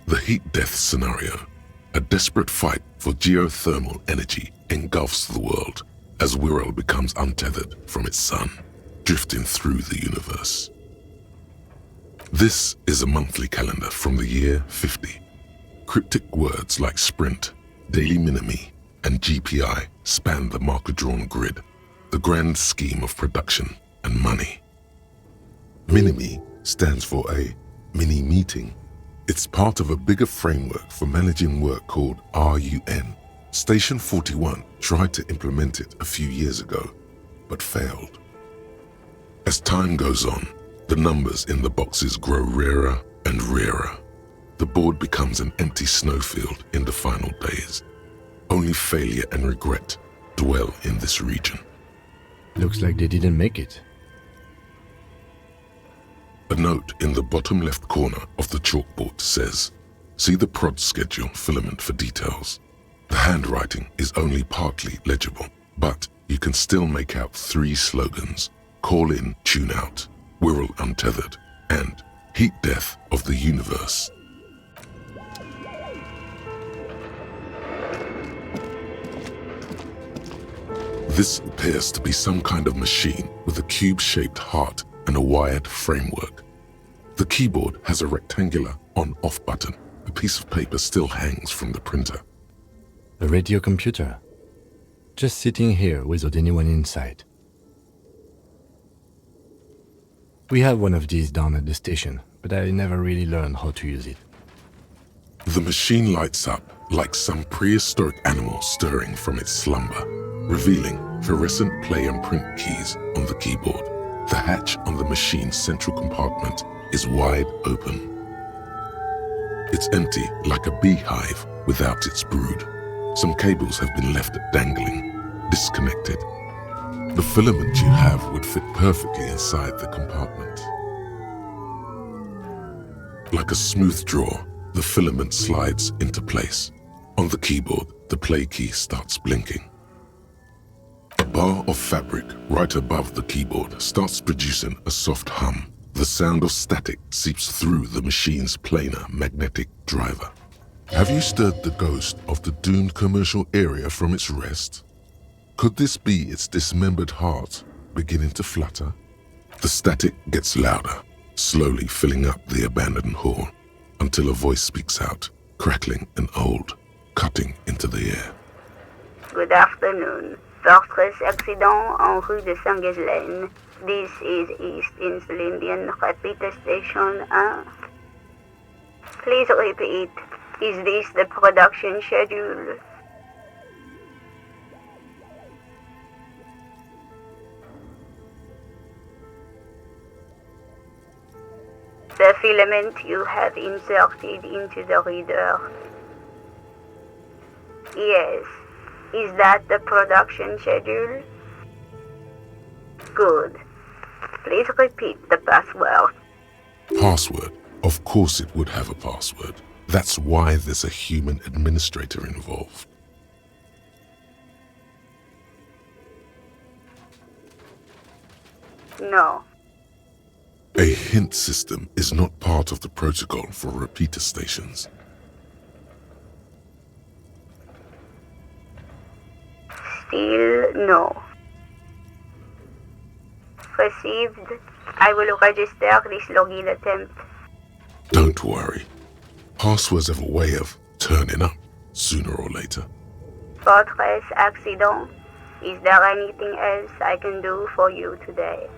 "The heat death scenario. A desperate fight for geothermal energy engulfs the world as Wirral becomes untethered from its sun, drifting through the universe." This is a monthly calendar from the year 50. Cryptic words like sprint, daily minimi, and GPI span the marker-drawn grid, the grand scheme of production and money. Minimi stands for a mini-meeting. It's part of a bigger framework for managing work called RUN. Station 41 tried to implement it a few years ago, but failed. As time goes on, the numbers in the boxes grow rarer and rarer. The board becomes an empty snowfield in the final days. Only failure and regret dwell in this region. Looks like they didn't make it. A note in the bottom left corner of the chalkboard says, "See the prod schedule filament for details." The handwriting is only partly legible, but you can still make out 3 slogans: "Call in, tune out," "Wirral untethered," and "Heat death of the universe." This appears to be some kind of machine with a cube-shaped heart and a wired framework. The keyboard has a rectangular on-off button. A piece of paper still hangs from the printer. A radio computer. Just sitting here without anyone inside. We have one of these down at the station, but I never really learned how to use it. The machine lights up like some prehistoric animal stirring from its slumber, revealing fluorescent play and print keys on the keyboard. The hatch on the machine's central compartment is wide open. It's empty like a beehive without its brood. Some cables have been left dangling, disconnected. The filament you have would fit perfectly inside the compartment. Like a smooth draw, the filament slides into place. On the keyboard, the play key starts blinking. A bar of fabric right above the keyboard starts producing a soft hum. The sound of static seeps through the machine's planar magnetic driver. Have you stirred the ghost of the doomed commercial area from its rest? Could this be its dismembered heart beginning to flutter? The static gets louder, slowly filling up the abandoned hall, until a voice speaks out, crackling and old, cutting into the air. Good afternoon. Part3 accident en rue de Saint-Ghislaine. This is East Insulindian Repeater Station 1. Please repeat. Is this the production schedule? The filament you have inserted into the reader. Yes. Is that the production schedule? Good. Please repeat the password. Password? Of course it would have a password. That's why there's a human administrator involved. No. A hint system is not part of the protocol for repeater stations. Still no. Received. I will register this login attempt. Don't worry. Passwords have a way of turning up sooner or later. Part3 accident. Is there anything else I can do for you today?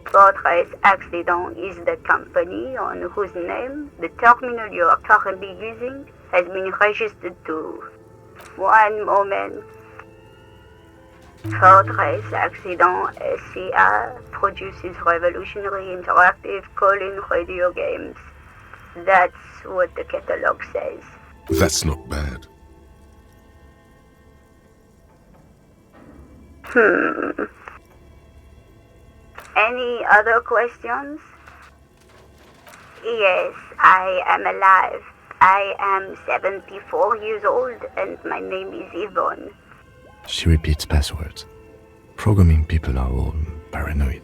Part3 accident is the company on whose name the terminal you are currently using has been registered to. One moment. Part3 accident SCA produces revolutionary interactive call-in radio games. That's what the catalog says. That's not bad. Any other questions? Yes, I am alive. I am 74 years old and my name is Yvonne. She repeats passwords. Programming people are all paranoid.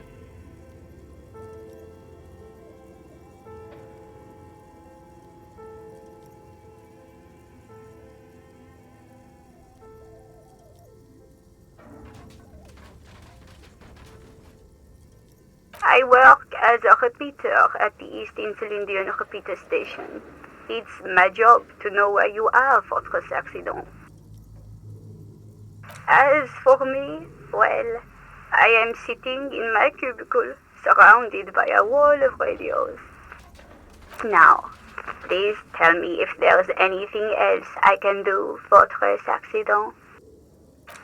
I work as a repeater at the East Insulindian repeater station. It's my job to know where you are, Fortress Accident. As for me, well, I am sitting in my cubicle, surrounded by a wall of radios. Now, please tell me if there's anything else I can do, Fortress Accident.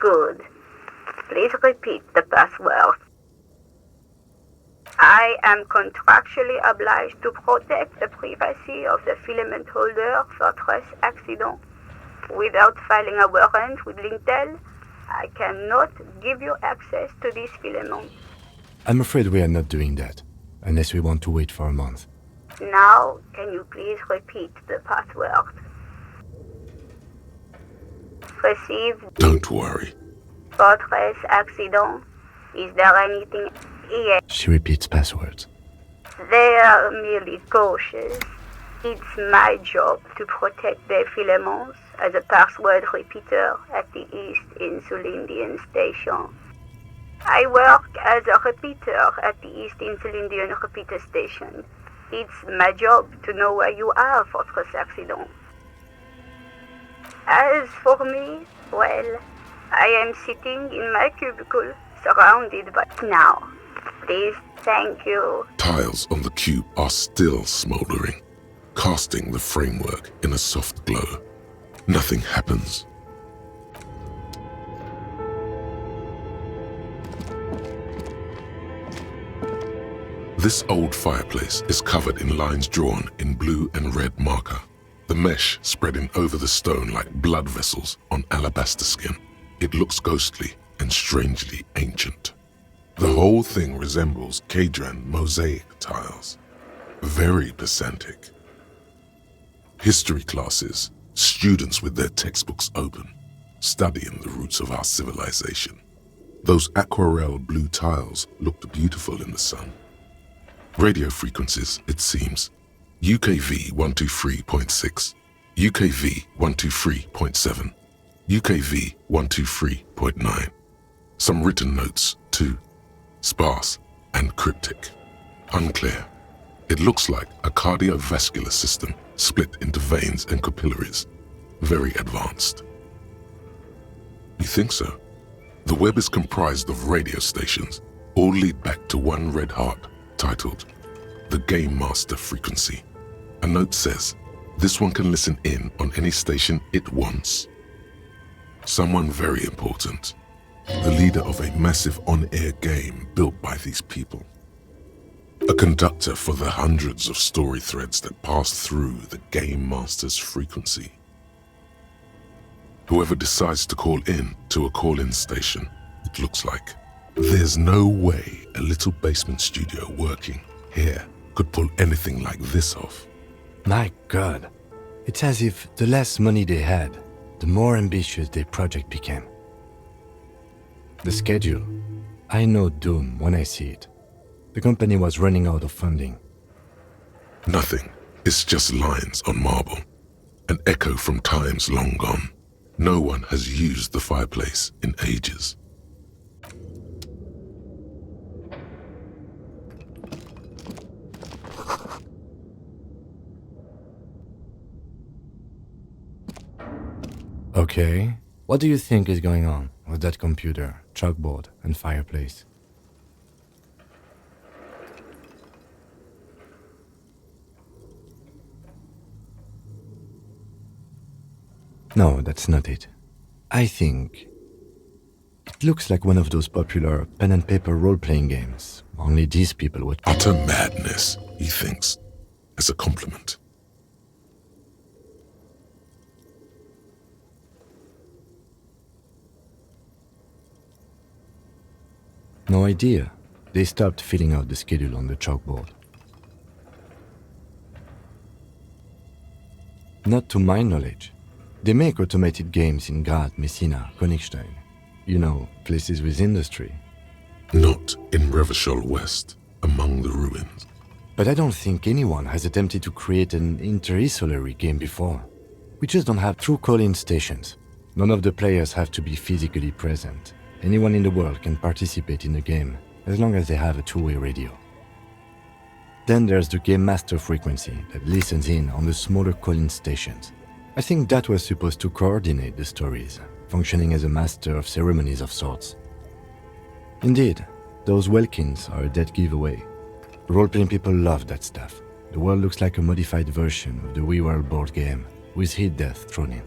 Good. Please repeat the password. I am contractually obliged to protect the privacy of the filament holder, Fortress Accident. Without filing a warrant with Lintel, I cannot give you access to this filament. I'm afraid we are not doing that, unless we want to wait for a month. Now, can you please repeat the password? Received. Don't worry. Fortress Accident. Is there anything? Yes. She repeats passwords. They are merely cautious. It's my job to protect their filaments as a password repeater at the East Insulindian station. I work as a repeater at the East Insulindian repeater station. It's my job to know where you are, Fortress Accident. As for me, well, I am sitting in my cubicle, surrounded by... Now, please, thank you. Tiles on the cube are still smoldering, casting the framework in a soft glow. Nothing happens. This old fireplace is covered in lines drawn in blue and red marker, the mesh spreading over the stone like blood vessels on alabaster skin. It looks ghostly and strangely ancient. The whole thing resembles Kadran mosaic tiles. Very pedantic. History classes, students with their textbooks open, studying the roots of our civilization. Those aquarelle blue tiles looked beautiful in the sun. Radio frequencies, it seems, UKV 123.6, UKV 123.7, UKV 123.9. Some written notes, too. Sparse and cryptic. Unclear. It looks like a cardiovascular system split into veins and capillaries. Very advanced. You think so? The web is comprised of radio stations, all lead back to one red heart, titled The Game Master Frequency. A note says, this one can listen in on any station it wants. Someone very important. The leader of a massive on-air game built by these people. A conductor for the hundreds of story threads that pass through the Game Master's frequency. Whoever decides to call in to a call-in station, it looks like. There's no way a little basement studio working here could pull anything like this off. My God. It's as if the less money they had, the more ambitious their project became. The schedule. I know doom when I see it. The company was running out of funding. Nothing. It's just lines on marble. An echo from times long gone. No one has used the fireplace in ages. Okay. What do you think is going on with that computer, chalkboard, and fireplace? No, that's not it. I think it looks like one of those popular pen and paper role-playing games. Only these people would... Utter madness, he thinks, as a compliment. No idea. They stopped filling out the schedule on the chalkboard. Not to my knowledge. They make automated games in Graz, Messina, Königstein. You know, places with industry. Not in Revachol West, among the ruins. But I don't think anyone has attempted to create an interinsulary game before. We just don't have true call-in stations. None of the players have to be physically present. Anyone in the world can participate in the game, as long as they have a two-way radio. Then there's the Game Master frequency that listens in on the smaller call-in stations. I think that was supposed to coordinate the stories, functioning as a master of ceremonies of sorts. Indeed, those Welkins are a dead giveaway. Role-playing people love that stuff. The world looks like a modified version of the WeWorld board game, with hit death thrown in.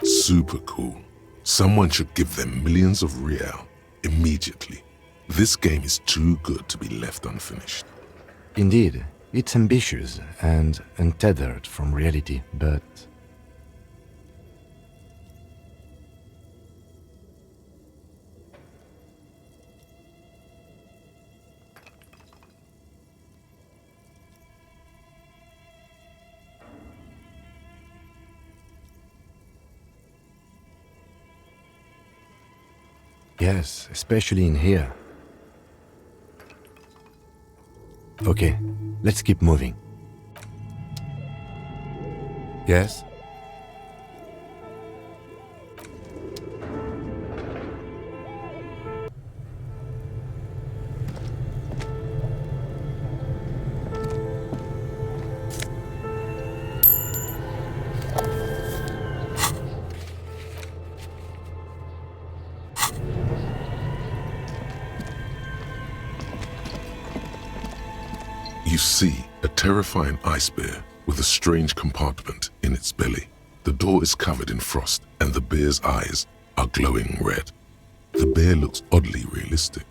Super cool. Someone should give them millions of real immediately. This game is too good to be left unfinished. Indeed, it's ambitious and untethered from reality, but... Yes, especially in here. Okay, let's keep moving. Yes? You see a terrifying ice bear with a strange compartment in its belly. The door is covered in frost and the bear's eyes are glowing red. The bear looks oddly realistic.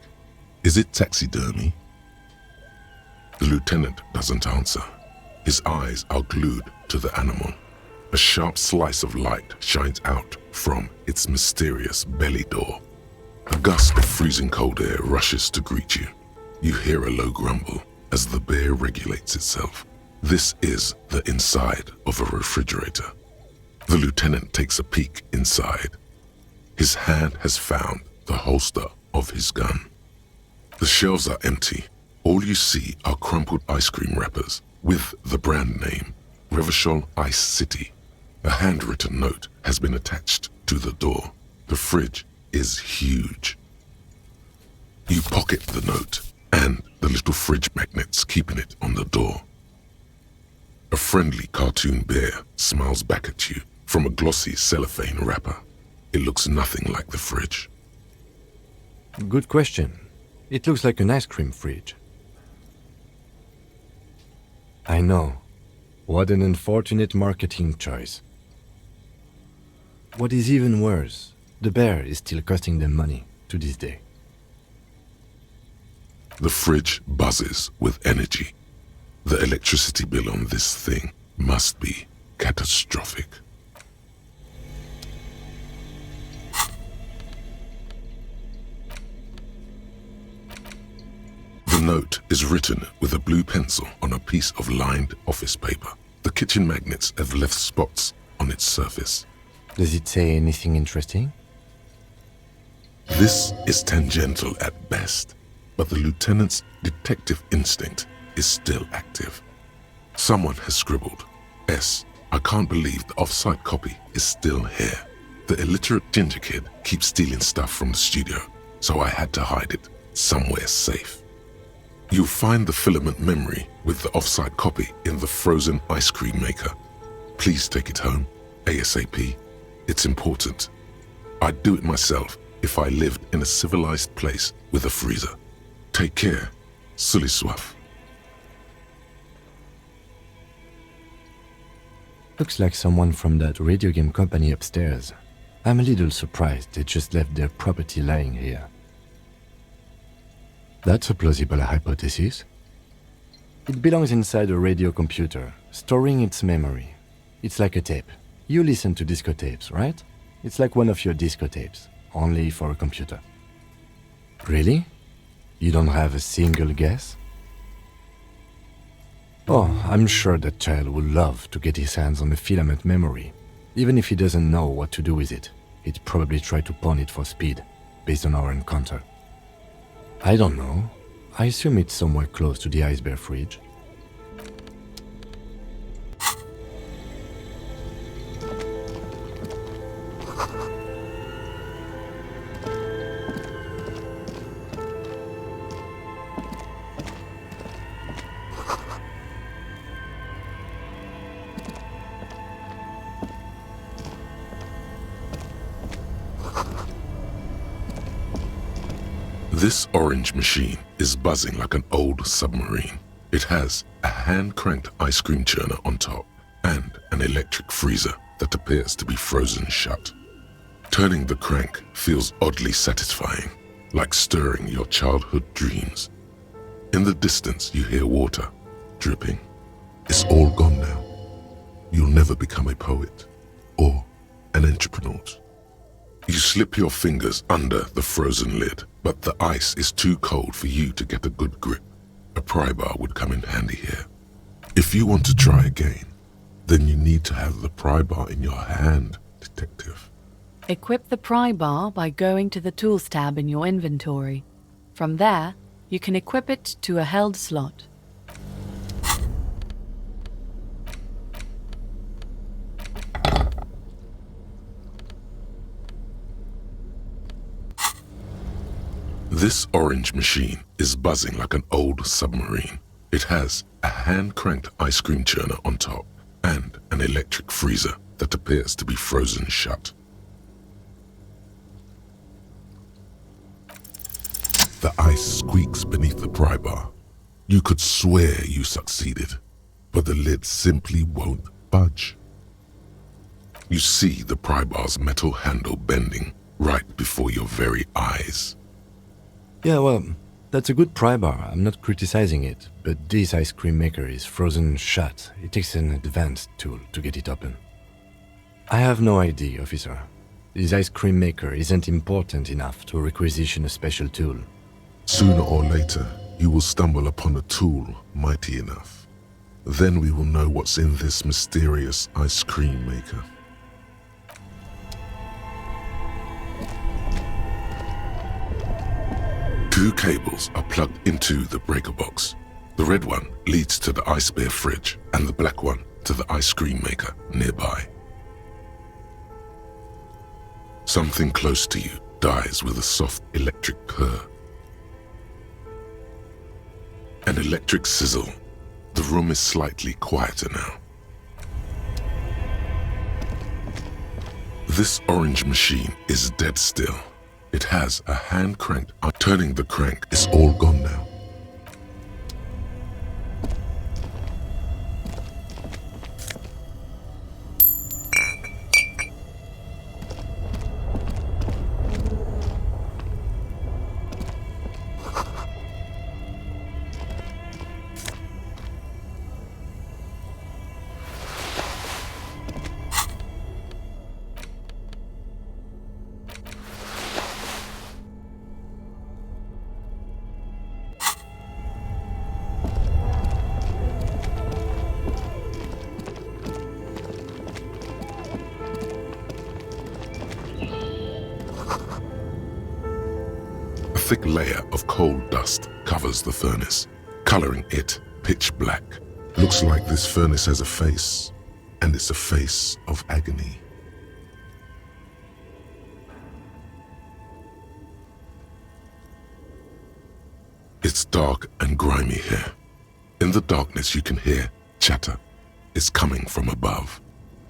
Is it taxidermy? The lieutenant doesn't answer. His eyes are glued to the animal. A sharp slice of light shines out from its mysterious belly door. A gust of freezing cold air rushes to greet you. You hear a low grumble as the bear regulates itself. This is the inside of a refrigerator. The lieutenant takes a peek inside. His hand has found the holster of his gun. The shelves are empty. All you see are crumpled ice cream wrappers with the brand name, Revachol Ice City. A handwritten note has been attached to the door. The fridge is huge. You pocket the note and the little fridge magnets keeping it on the door. A friendly cartoon bear smiles back at you from a glossy cellophane wrapper. It looks nothing like the fridge. Good question. It looks like an ice cream fridge. I know. What an unfortunate marketing choice. What is even worse, the bear is still costing them money to this day. The fridge buzzes with energy. The electricity bill on this thing must be catastrophic. The note is written with a blue pencil on a piece of lined office paper. The kitchen magnets have left spots on its surface. Does it say anything interesting? This is tangential at best, but the lieutenant's detective instinct is still active. Someone has scribbled, S. I can't believe the off-site copy is still here. The illiterate ginger kid keeps stealing stuff from the studio, so I had to hide it somewhere safe. You'll find the filament memory with the off-site copy in the frozen ice cream maker. Please take it home, ASAP. It's important. I'd do it myself if I lived in a civilized place with a freezer. Take care, Sully Swaff. Looks like someone from that radio game company upstairs. I'm a little surprised they just left their property lying here. That's a plausible hypothesis. It belongs inside a radio computer, storing its memory. It's like a tape. You listen to disco tapes, right? It's like one of your disco tapes, only for a computer. Really? You don't have a single guess? Oh, I'm sure that child would love to get his hands on a filament memory. Even if he doesn't know what to do with it, he'd probably try to pawn it for speed, based on our encounter. I don't know. I assume it's somewhere close to the ice bear fridge. This orange machine is buzzing like an old submarine. It has a hand-cranked ice cream churner on top and an electric freezer that appears to be frozen shut. Turning the crank feels oddly satisfying, like stirring your childhood dreams. In the distance you hear water dripping. It's all gone now. You'll never become a poet or an entrepreneur. You slip your fingers under the frozen lid, but the ice is too cold for you to get a good grip. A pry bar would come in handy here. If you want to try again, then you need to have the pry bar in your hand, detective. Equip the pry bar by going to the Tools tab in your inventory. From there, you can equip it to a held slot. This orange machine is buzzing like an old submarine. It has a hand-cranked ice cream churner on top and an electric freezer that appears to be frozen shut. The ice squeaks beneath the pry bar. You could swear you succeeded, but the lid simply won't budge. You see the pry bar's metal handle bending right before your very eyes. Yeah, well, that's a good pry bar. I'm not criticizing it, but this ice cream maker is frozen shut. It takes an advanced tool to get it open. I have no idea, officer. This ice cream maker isn't important enough to requisition a special tool. Sooner or later, you will stumble upon a tool mighty enough. Then we will know what's in this mysterious ice cream maker. Two cables are plugged into the breaker box. The red one leads to the ice bear fridge and the black one to the ice cream maker nearby. Something close to you dies with a soft electric purr. An electric sizzle. The room is slightly quieter now. This orange machine is dead still. It has a hand-cranked. Turning the crank is all gone now. A thick layer of coal dust covers the furnace, coloring it pitch black. Looks like this furnace has a face, and it's a face of agony. It's dark and grimy here. In the darkness you can hear chatter. It's coming from above.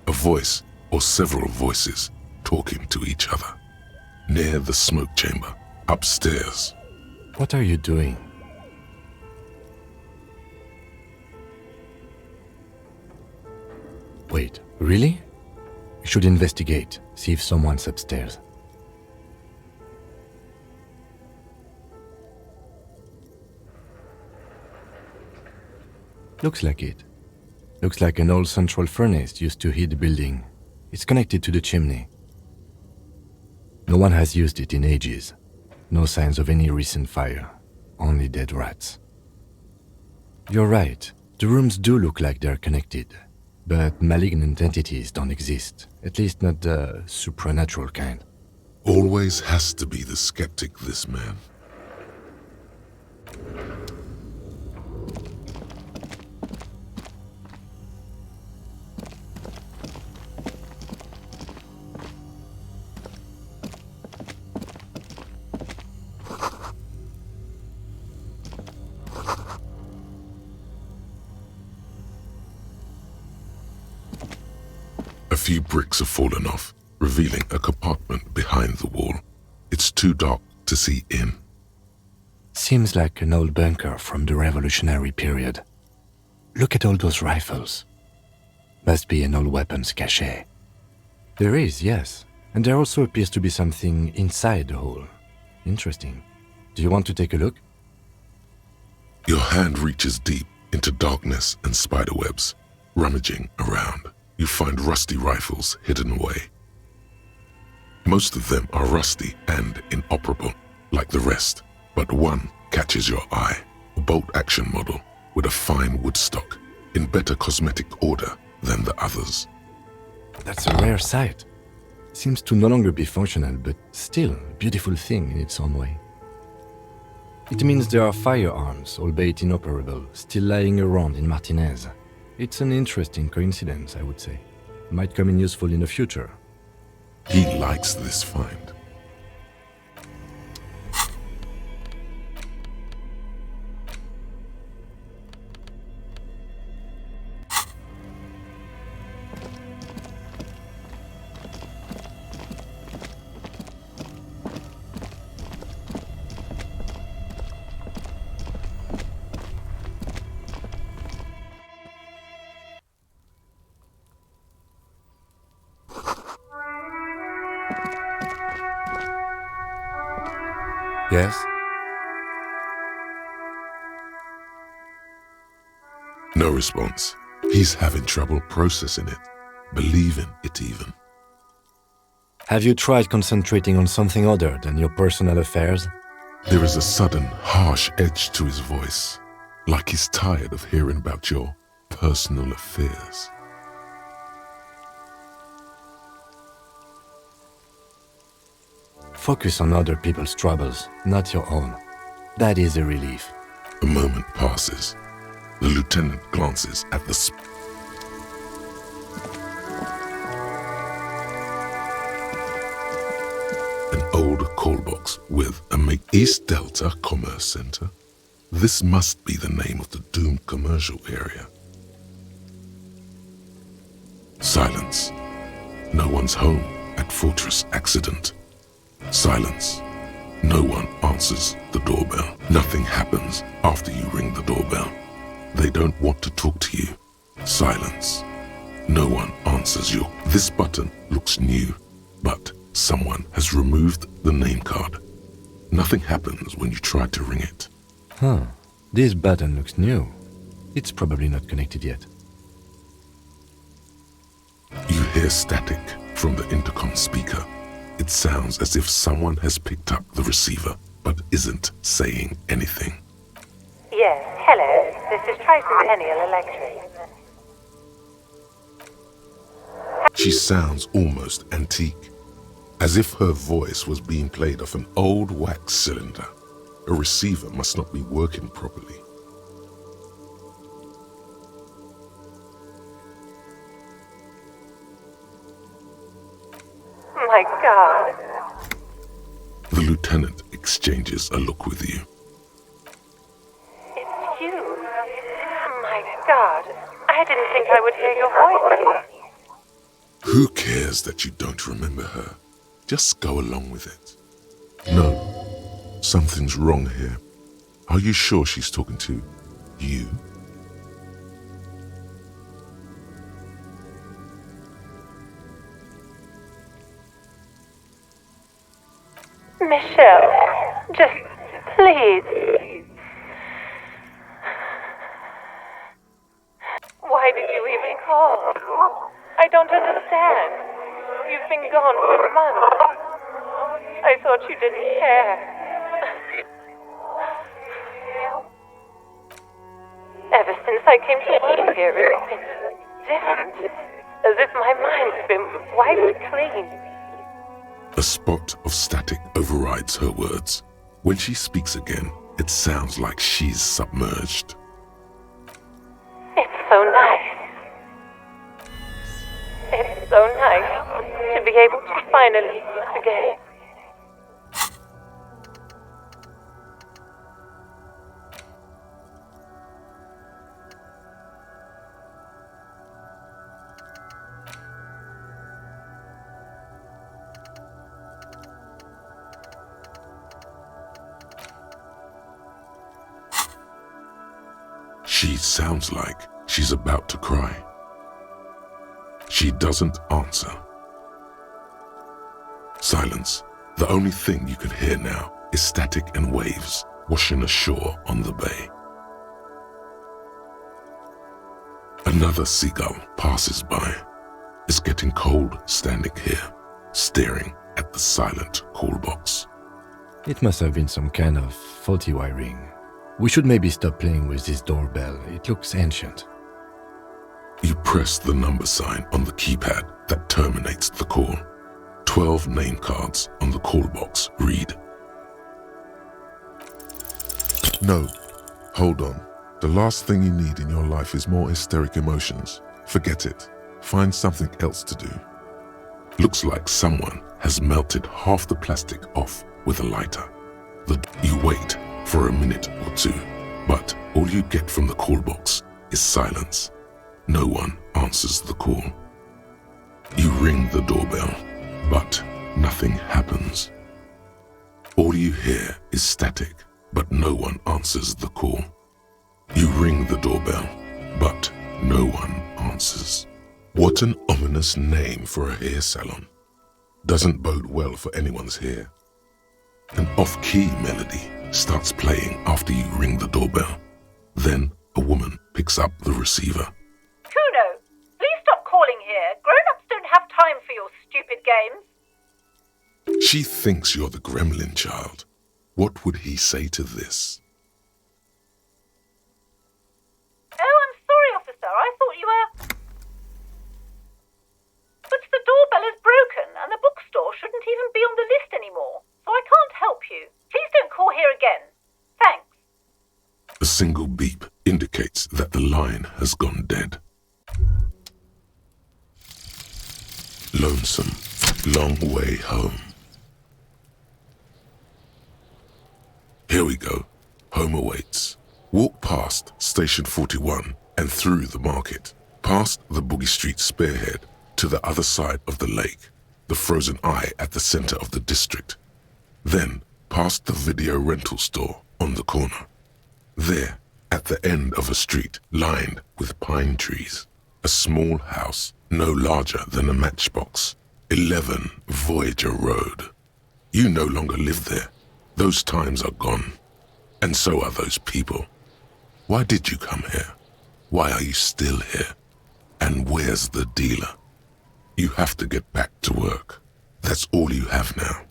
A voice or several voices talking to each other. Near the smoke chamber, upstairs. What are you doing? Wait, really? We should investigate, see if someone's upstairs. Looks like it. Looks like an old central furnace used to heat the building. It's connected to the chimney. No one has used it in ages. No signs of any recent fire. Only dead rats. You're right. The rooms do look like they're connected, but malignant entities don't exist, at least not the supernatural kind. Always has to be the skeptic, this man. A few bricks have fallen off, revealing a compartment behind the wall. It's too dark to see in. Seems like an old bunker from the revolutionary period. Look at all those rifles. Must be an old weapons cache. There is, yes. And there also appears to be something inside the hole. Interesting. Do you want to take a look? Your hand reaches deep into darkness and spiderwebs. Rummaging around, you find rusty rifles hidden away. Most of them are rusty and inoperable, like the rest, but one catches your eye, a bolt-action model with a fine wood stock, in better cosmetic order than the others. That's a rare sight. Seems to no longer be functional, but still a beautiful thing in its own way. It means there are firearms, albeit inoperable, still lying around in Martinez. It's an interesting coincidence, I would say. Might come in useful in the future. He likes this find. Yes? No response. He's having trouble processing it, believing it even. Have you tried concentrating on something other than your personal affairs? There is a sudden, harsh edge to his voice, like he's tired of hearing about your personal affairs. Focus on other people's troubles, not your own. That is a relief. A moment passes. The lieutenant glances at the an old call box with a East Delta Commerce Center. This must be the name of the doomed commercial area. Silence. No one's home at Fortress Accident. Silence. No one answers the doorbell. Nothing happens after you ring the doorbell. They don't want to talk to you. Silence. No one answers you. This button looks new, but someone has removed the name card. Nothing happens when you try to ring it. Huh. This button looks new. It's probably not connected yet. You hear static from the intercom speaker. It sounds as if someone has picked up the receiver, but isn't saying anything. Yes, hello. This is Tricentennial Electric. She sounds almost antique, as if her voice was being played off an old wax cylinder. A receiver must not be working properly. My God. The lieutenant exchanges a look with you. It's you. My God. I didn't think I would hear your voice. Who cares that you don't remember her? Just go along with it. No, something's wrong here. Are you sure she's talking to you? Michelle, just please. Why did you even call? I don't understand. You've been gone for months. I thought you didn't care. Ever Since I came to live here, it's been different. As if my mind's been wiped clean. A spot of static overrides her words. When she speaks again, it sounds like she's submerged. It's so nice. It's so nice to be able to finally forget. She sounds like she's about to cry. She doesn't answer. Silence. The only thing you can hear now is static and waves washing ashore on the bay. Another seagull passes by. It's getting cold standing here, staring at the silent call box. It must have been some kind of faulty wiring. We should maybe stop playing with this doorbell. It looks ancient. You press the number sign on the keypad that terminates the call. 12 name cards on the call box read. No, hold on. The last thing you need in your life is more hysteric emotions. Forget it. Find something else to do. Looks like someone has melted half the plastic off with a lighter. You wait for a minute or two, but all you get from the call box is silence. No one answers the call. You ring the doorbell, but nothing happens. All you hear is static, but no one answers the call. You ring the doorbell, but no one answers. What an ominous name for a hair salon. Doesn't bode well for anyone's hair. An off-key melody starts playing after you ring the doorbell. Then a woman picks up the receiver. Kuno, please stop calling here. Grown-ups don't have time for your stupid games. She thinks you're the gremlin child. What would he say to this? Oh, I'm sorry, officer. I thought you were... But the doorbell is broken, and the bookstore shouldn't even be on the list anymore, so I can't help you. Please don't call here again. Thanks. A single beep indicates that the line has gone dead. Lonesome, long way home. Here we go. Home awaits. Walk past Station 41 and through the market, past the Boogie Street spearhead to the other side of the lake, the frozen eye at the center of the district. Then past the video rental store on the corner. There, at the end of a street lined with pine trees, a small house no larger than a matchbox. 11 Voyager Road. You no longer live there. Those times are gone. And so are those people. Why did you come here? Why are you still here? And where's the dealer? You have to get back to work. That's all you have now.